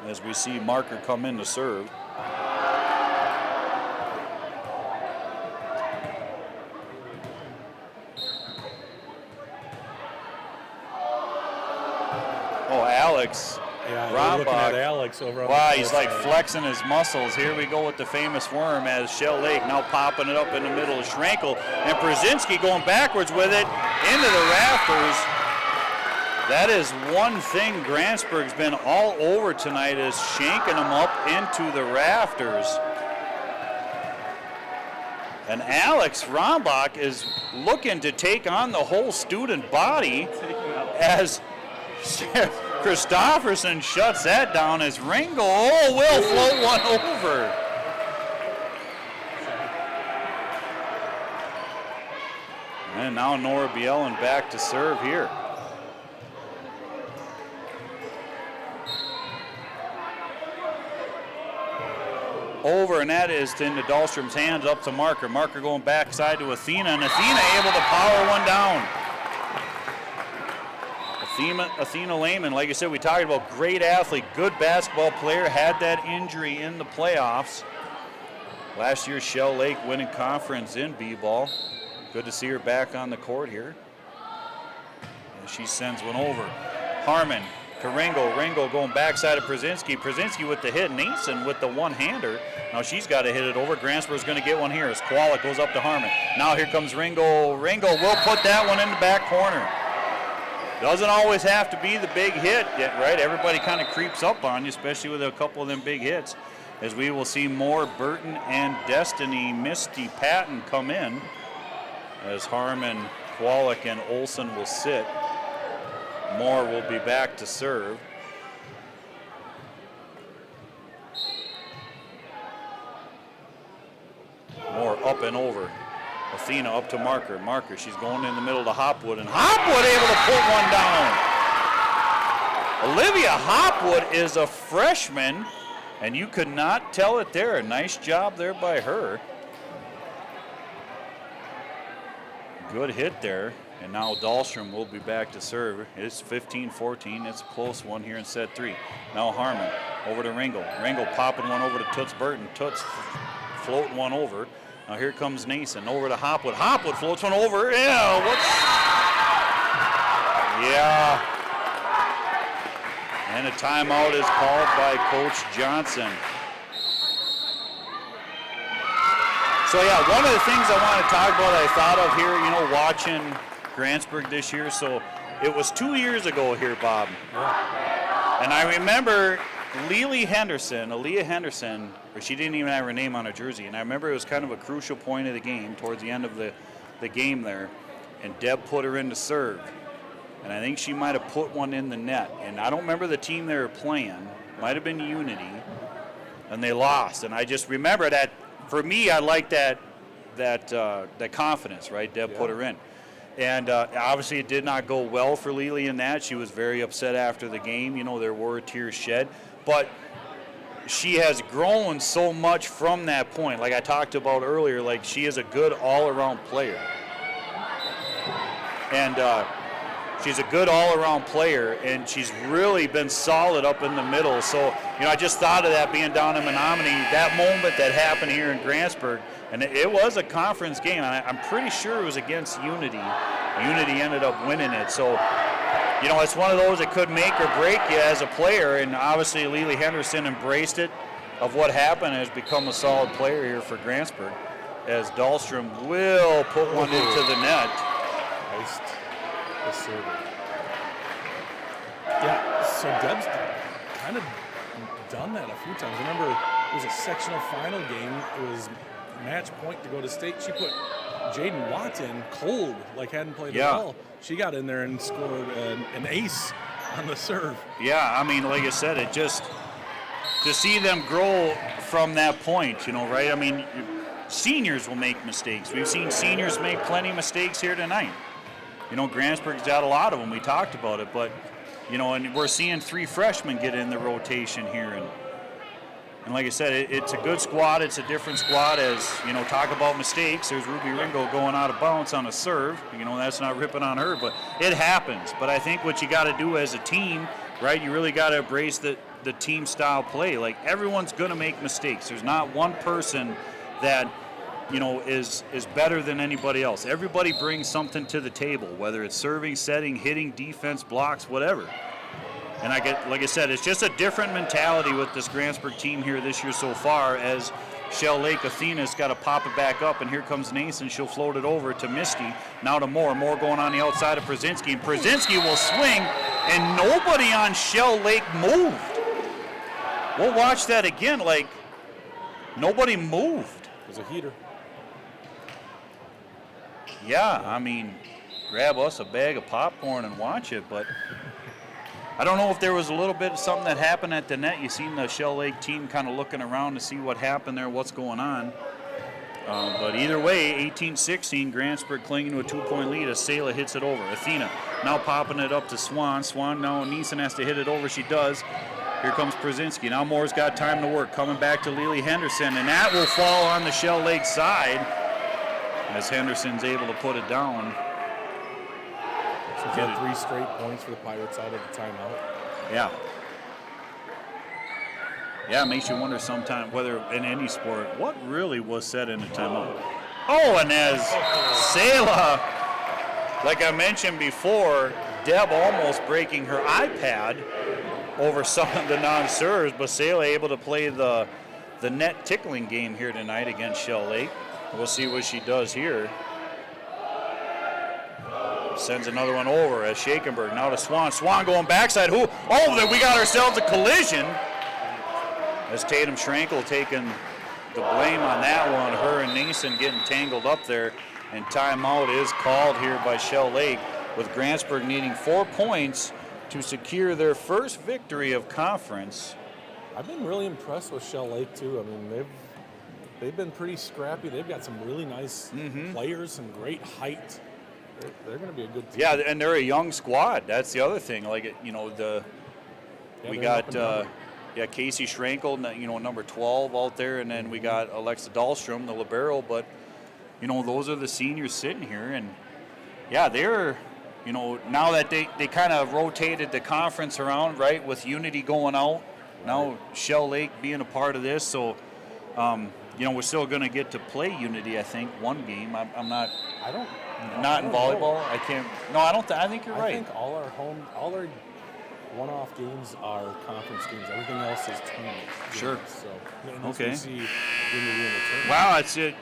as we see Marker come in to serve. Alex. Yeah, we're looking at Alex over on the he's like flexing his muscles. Here we go with the famous worm as Shell Lake now popping it up in the middle of Schrankel. And Przinski going backwards with it into the rafters. That is one thing Grantsburg's been all over tonight, is shanking them up into the rafters. And Alex Rombach is looking to take on the whole student body as Christofferson shuts that down as Ringo will float one over. And now Nora Bielen back to serve here. Over, and that is into Dahlstrom's hands, up to Marker. Marker going backside to Athena, and Athena able to power one down. Athena Lehman, like I said, we talked about great athlete, good basketball player, had that injury in the playoffs. Last year, Shell Lake winning conference in b-ball. Good to see her back on the court here. And she sends one over. Harmon to Ringo. Ringo going backside of Przinski. Przinski with the hit. Nason with the one-hander. Now she's got to hit it over. Grantsburg's going to get one here as Kwolek goes up to Harmon. Now here comes Ringo. Ringo will put that one in the back corner. Doesn't always have to be the big hit, right? Everybody kind of creeps up on you, especially with a couple of them big hits, as we will see more Burton and Destiny Misty Patton come in, as Harmon, Kwolek, and Olson will sit. Moore will be back to serve. Moore up and over. Athena up to Marker. Marker, she's going in the middle to Hopwood, and Hopwood able to put one down. Olivia Hopwood is a freshman, and you could not tell it there. A nice job there by her. Good hit there, and now Dahlstrom will be back to serve. It's 15-14. It's a close one here in set 3. Now Harmon over to Ringo. Ringo popping one over to Toots Burton. Toots floating one over. Now here comes Nason over to Hopwood. Hopwood floats one over. Yeah, Yeah. And a timeout is called by Coach Johnson. So yeah, one of the things I want to talk about, I thought of here, watching Grantsburg this year. So it was 2 years ago here, Bob. And I remember Aaliyah Henderson, she didn't even have her name on her jersey, and I remember it was kind of a crucial point of the game, towards the end of the game there, and Deb put her in to serve, and I think she might have put one in the net, and I don't remember the team they were playing, might have been Unity, and they lost, and I just remember that, for me, I like that confidence, right? Deb put her in. And obviously it did not go well for Lily in that. She was very upset after the game. There were tears shed. But she has grown so much from that point. Like I talked about earlier, like she is a good all-around player. And She's a good all-around player, and she's really been solid up in the middle. So, I just thought of that being down in Menominee, that moment that happened here in Grantsburg, and it was a conference game, and I'm pretty sure it was against Unity. Unity ended up winning it. So, it's one of those that could make or break you as a player, and obviously Lily Henderson embraced it of what happened and has become a solid player here for Grantsburg, as Dahlstrom will put one into the net. Nice. The server. Yeah, so Deb's kind of done that a few times. Remember, it was a sectional final game. It was match point to go to state. She put Jaden Watt in cold, like hadn't played at all. She got in there and scored an ace on the serve. Yeah, I mean, like I said, it just, to see them grow from that point, right? I mean, seniors will make mistakes. We've seen seniors make plenty of mistakes here tonight. Grantsburg's got a lot of them. We talked about it, but, and we're seeing 3 freshmen get in the rotation here. And like I said, it's a good squad. It's a different squad as, talk about mistakes. There's Ruby Ringo going out of bounds on a serve. That's not ripping on her, but it happens. But I think what you got to do as a team, right, you really got to embrace the team style play. Like, everyone's going to make mistakes. There's not one person that is better than anybody else. Everybody brings something to the table, whether it's serving, setting, hitting, defense, blocks, whatever. And like I said, it's just a different mentality with this Grantsburg team here this year so far, as Shell Lake Athena's got to pop it back up, and here comes Nason. She'll float it over to Misty. Now to Moore. Moore going on the outside of Przinski, and Przinski will swing, and nobody on Shell Lake moved. We'll watch that again. Like, nobody moved. It was a heater. Yeah, I mean, grab us a bag of popcorn and watch it, but I don't know if there was a little bit of something that happened at the net. You seen the Shell Lake team kind of looking around to see what happened there, what's going on. But either way, 18-16, Grantsburg clinging to a 2-point lead as Sela hits it over. Athena now popping it up to Swan. Swan now, Neeson has to hit it over. She does. Here comes Przinski. Now Moore's got time to work. Coming back to Lily Henderson, and that will fall on the Shell Lake side as Henderson's able to put it down. So we've got 3 straight points for the Pirates out of the timeout. Yeah. Yeah, it makes you wonder sometimes whether in any sport, what really was said in a timeout. Oh, and as Sela, like I mentioned before, Deb almost breaking her iPad over some of the non-serves, but Sela able to play the net tickling game here tonight against Shell Lake. We'll see what she does here. Sends another one over as Shakenberg. Now to Swan. Swan going backside. Oh, that we got ourselves a collision. As Tatum Schrankel taking the blame on that one. Her and Nason getting tangled up there. And timeout is called here by Shell Lake, with Grantsburg needing 4 points to secure their first victory of conference. I've been really impressed with Shell Lake, too. I mean, they've been pretty scrappy. They've got some really nice players, some great height. They're going to be a good team. Yeah, and they're a young squad. That's the other thing. Like, we got Casey Schrankel, number 12 out there, and then we got Alexa Dahlstrom, the libero. But those are the seniors sitting here, and yeah, they're now that they kind of rotated the conference around, right, with Unity going out. Now Shell Lake being a part of this, so we're still going to get to play Unity. I think one game. I'm not. Not in volleyball. I can't. No, I don't. I think you're right. I think all our one-off games are conference games. Everything else is tournament games. Sure. So okay. We see Unity in the tournament. Wow, it's it.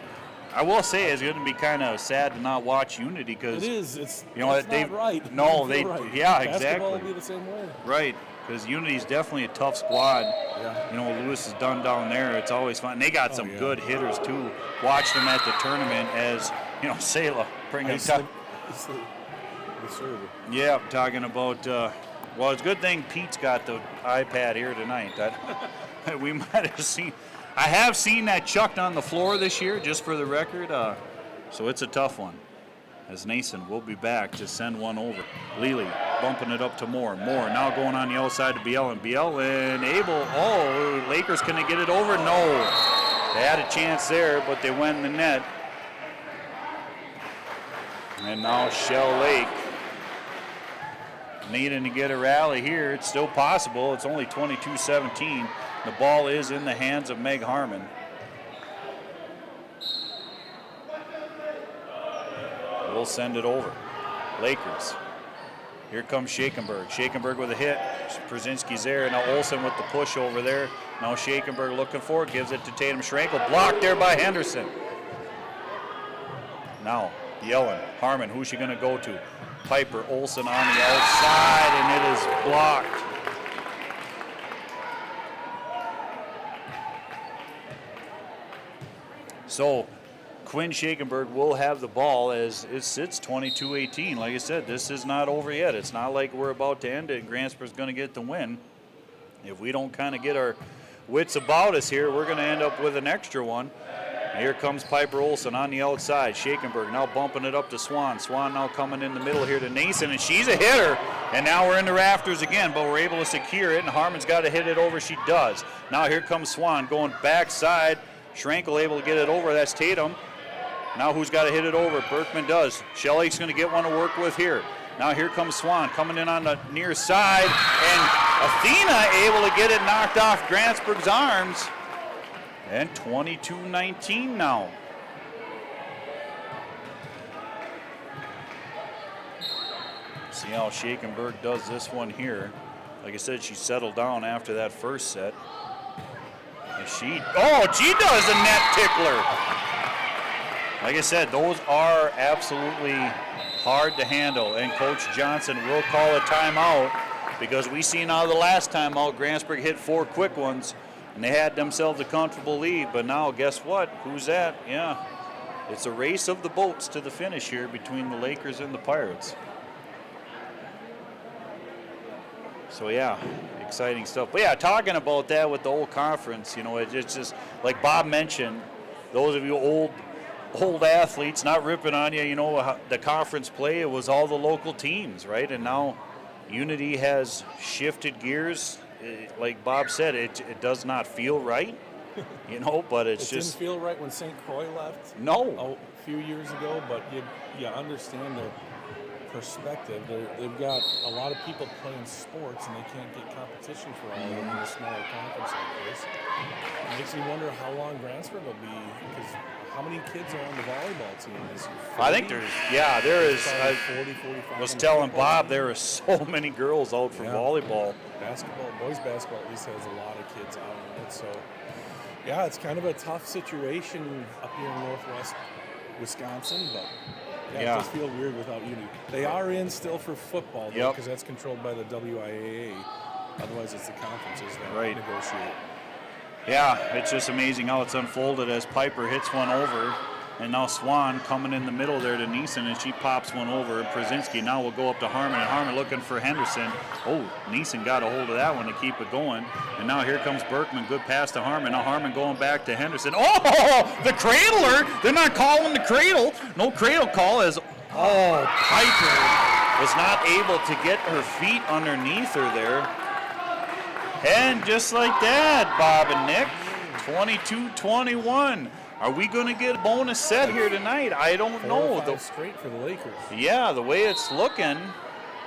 I will say it's going to be kind of sad to not watch Unity because it is. It's not right. No, they. Right. Yeah, Basketball exactly. will be the same way. Right, because Unity's definitely a tough squad. Yeah. Lewis is done down there. It's always fun. And they got some good hitters too. Watched them at the tournament as Sela bringing the server. Yeah, talking about. Well, it's a good thing Pete's got the iPad here tonight. That we might have seen. I have seen that chucked on the floor this year, just for the record. So it's a tough one. As Nason will be back to send one over. Lely bumping it up to Moore. Moore now going on the outside to Biel, and able. Oh, Lakers, can they get it over? No. They had a chance there, but they went in the net. And now Shell Lake needing to get a rally here. It's still possible. It's only 22-17. The ball is in the hands of Meg Harmon. We'll send it over. Lakers. Here comes Shakenberg. Shakenberg with a hit. Przinski's there. Now Olsen with the push over there. Now Shakenberg looking for it. Gives it to Tatum Schrankel. Blocked there by Henderson. Now Yellen. Harmon, who's she going to go to? Piper. Olsen on the outside, and it is blocked. So Quinn Shakenberg will have the ball as it sits 22-18. Like I said, this is not over yet. It's not like we're about to end it and Grantsburg's going to get the win. If we don't kind of get our wits about us here, we're going to end up with an extra one. And here comes Piper Olsen on the outside. Shakenberg now bumping it up to Swan. Swan now coming in the middle here to Nason, and she's a hitter. And now we're in the rafters again, but we're able to secure it, and Harmon's got to hit it over. She does. Now here comes Swan going backside. Schrankel able to get it over. That's Tatum. Now who's got to hit it over? Berkman does. Shelley's going to get one to work with here. Now here comes Swan coming in on the near side, and Athena able to get it knocked off Grantsburg's arms. And 22-19 now. See how Shakenberg does this one here. Like I said, she settled down after that first set. And she does a net tickler. Like I said, those are absolutely hard to handle, and Coach Johnson will call a timeout because we seen out of the last timeout, Grantsburg hit 4 quick ones, and they had themselves a comfortable lead. But now, guess what? Who's that? Yeah, it's a race of the boats to the finish here between the Lakers and the Pirates. So yeah, exciting stuff. But yeah, talking about that with the whole conference, you know, it's just like Bob mentioned. Those of you old athletes, not ripping on you, you know, the conference play, it was all the local teams, right? And now Unity has shifted gears. Like Bob said, it does not feel right, you know, but it just didn't feel right when St. Croix left. No. A few years ago, but you understand their perspective. They've got a lot of people playing sports, and they can't get competition for all of them in a smaller conference like this. It makes me wonder how long Grantsburg will be, because how many kids are on the volleyball team this year? 40? I think there is. 40, 45. I was telling Bob there are so many girls out for volleyball. Basketball, boys basketball at least has a lot of kids out on it. So, yeah, it's kind of a tough situation up here in northwest Wisconsin, but it does feel weird without Unity. They are in still for football, though, because that's controlled by the WIAA. Otherwise, it's the conferences that negotiate. Yeah, it's just amazing how it's unfolded as Piper hits one over, and now Swan coming in the middle there to Neeson, and she pops one over. And Przinski now will go up to Harmon, and Harmon looking for Henderson. Oh, Neeson got a hold of that one to keep it going. And now here comes Berkman, good pass to Harmon. Now Harmon going back to Henderson. Oh, the cradler! They're not calling the cradle. No cradle call as, Piper was not able to get her feet underneath her there. And just like that, Bob and Nick, 22-21. Are we going to get a bonus set here tonight? I don't know. 4 or 5 straight for the Lakers. Yeah, the way it's looking,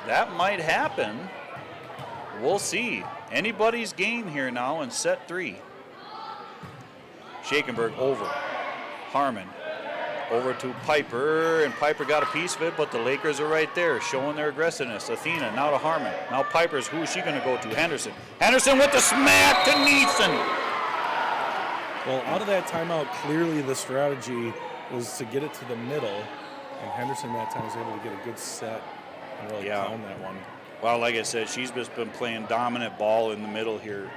that might happen. We'll see. Anybody's game here now in set 3. Shakenberg over. Harmon over to Piper, and Piper got a piece of it, but the Lakers are right there showing their aggressiveness. Athena now to Harmon. Now Piper's, who is she going to go to? Henderson. Henderson with the smack to Neeson. Well, out of that timeout, clearly the strategy was to get it to the middle, and Henderson that time was able to get a good set and really pound that one. Well, like I said, she's just been playing dominant ball in the middle here.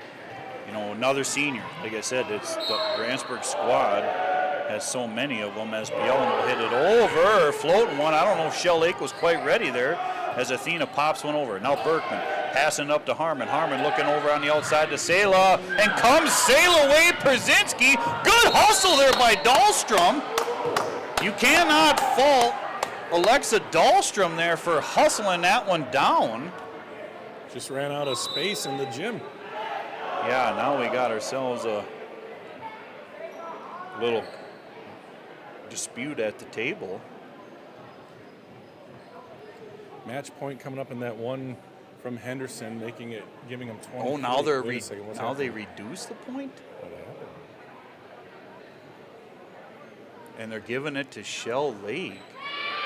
You know, another senior. Like I said, it's the Grantsburg squad has so many of them, as Bielen will hit it over, floating one. I don't know if Shell Lake was quite ready there as Athena pops one over. Now Berkman passing up to Harmon. Harmon looking over on the outside to Sela, and comes Sela away, Przinski. Good hustle there by Dahlstrom. You cannot fault Alexa Dahlstrom there for hustling that one down. Just ran out of space in the gym. Yeah, now we got ourselves a little dispute at the table. Match point coming up in that one from Henderson, giving them 20. Oh, now they're Wait a second, what's now they happening? reduce the point, What happened? and they're giving it to Shell Lake.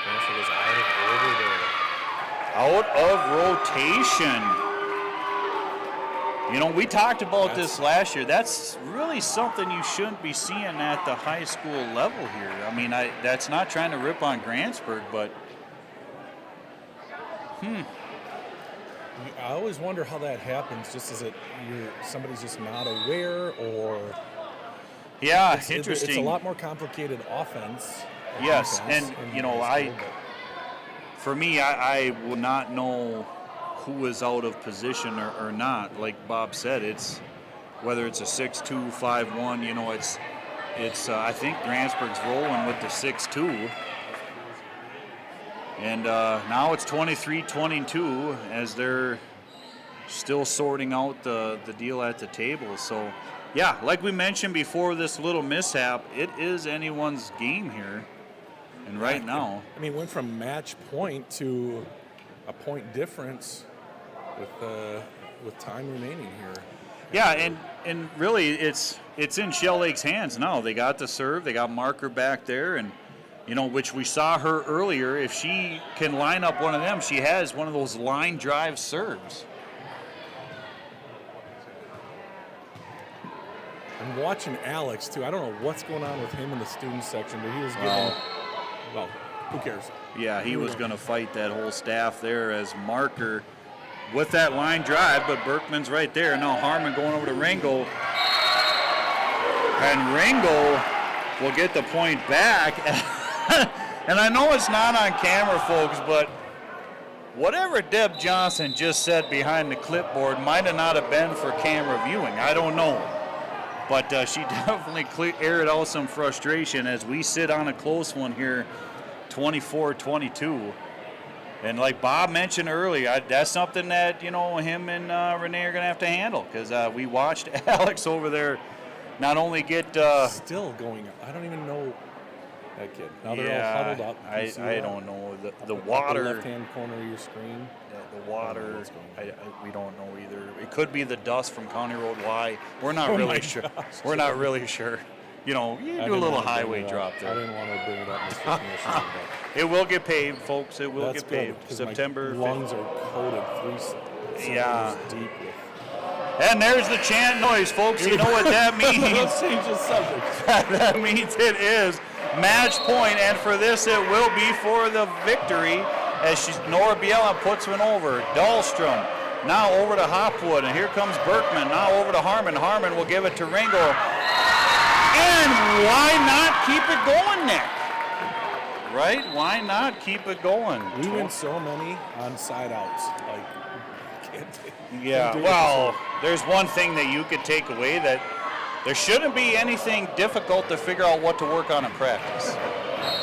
Grantsburg is Out of rotation. You know, we talked about this last year. That's really something you shouldn't be seeing at the high school level here. I mean, that's not trying to rip on Grantsburg, but I always wonder how that happens. Just as somebody's just not aware, or yeah, it's interesting. It's a lot more complicated offense. Yes, defense and in you know, high school, for me, I will not know who is out of position or not. Like Bob said, it's whether it's a 6-2, 5-1. You know, it's I think Grantsburg's rolling with the 6-2. And now it's 23-22 as they're still sorting out the deal at the table. So, yeah, like we mentioned before this little mishap, it is anyone's game here. And right now, I mean, went from match point to a point difference with time remaining here. yeah, and really it's in Shell Lake's hands now. They got the serve, they got Marker back there, and you know, which we saw her earlier. If she can line up one of them, she has one of those line drive serves. I'm watching Alex too. I don't know what's going on with him in the student section, but he was giving. Well, who cares? Yeah, he was going to fight that whole staff there as Marker with that line drive, but Berkman's right there. Now Harmon going over to Ringo. And Ringo will get the point back. And I know it's not on camera, folks, but whatever Deb Johnson just said behind the clipboard might not have been for camera viewing. I don't know. But she definitely aired out some frustration as we sit on a close one here, 24-22. And like Bob mentioned earlier, that's something that, you know, him and Renee are going to have to handle, because we watched Alex over there not only get... Still going. I don't even know that kid. Now they're yeah, all huddled up. I don't know. The Up water... the left-hand corner of your screen. The water, we don't know either. It could be the dust from County Road Y. We're not really sure. Gosh, We're not really sure. You know, you do a little highway drop I there. didn't want to bring it up, Mr. Commissioner, but It will get paved, folks. It will that's get good, paved. 'cause September my lungs are coated 3 centimeters Yeah. deep. And there's the chant noise, folks. You know what that means. Let's change the subject. That means it is match point, and for this it will be for the victory as Nora Biela puts one over. Dahlstrom now over to Hopwood, and here comes Berkman now over to Harmon. Harmon will give it to Ringel. And why not keep it going, Nick? Right? Why not keep it going? We win so many on side outs. Yeah, well, there's one thing that you could take away, that there shouldn't be anything difficult to figure out what to work on in practice.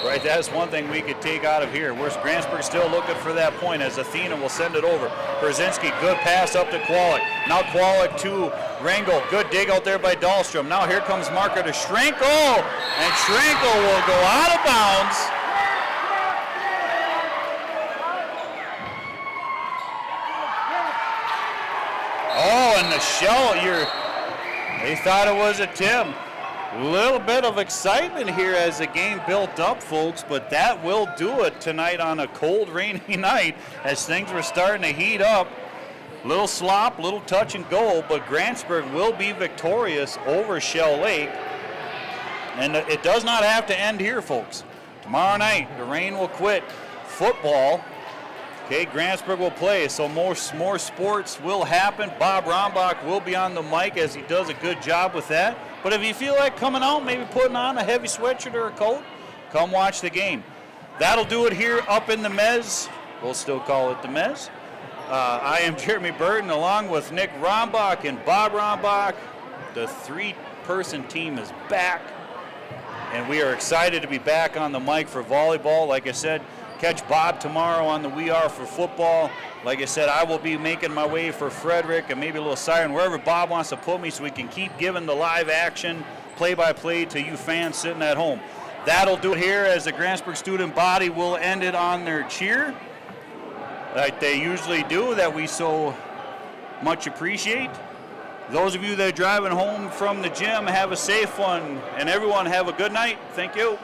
Right, that's one thing we could take out of here. Where's Grantsburg still looking for that point as Athena will send it over. Brzezinski, good pass up to Kwolek. Now Kwolek to Rangel. Good dig out there by Dahlstrom. Now here comes Marker to Schrenkel, and Schrenkel will go out of bounds. Oh, and the shell, they thought it was a Tim. Little bit of excitement here as the game built up, folks, but that will do it tonight on a cold, rainy night as things were starting to heat up. Little slop, little touch and go, but Grantsburg will be victorious over Shell Lake. And it does not have to end here, folks. Tomorrow night, the rain will quit. Football, okay, Grantsburg will play, so more sports will happen. Bob Rombach will be on the mic as he does a good job with that. But if you feel like coming out, maybe putting on a heavy sweatshirt or a coat, come watch the game. That'll do it here up in the Mez. We'll still call it the Mez. I am Jeremy Burton along with Nick Rombach and Bob Rombach. The 3-person team is back, and we are excited to be back on the mic for volleyball. Like I said, catch Bob tomorrow on the We Are for football. Like I said, I will be making my way for Frederick and maybe a little Siren, wherever Bob wants to put me, so we can keep giving the live action, play-by-play to you fans sitting at home. That'll do it here as the Grantsburg student body will end it on their cheer. like they usually do that we so much appreciate. Those of you that are driving home from the gym, have a safe one, and everyone have a good night. Thank you.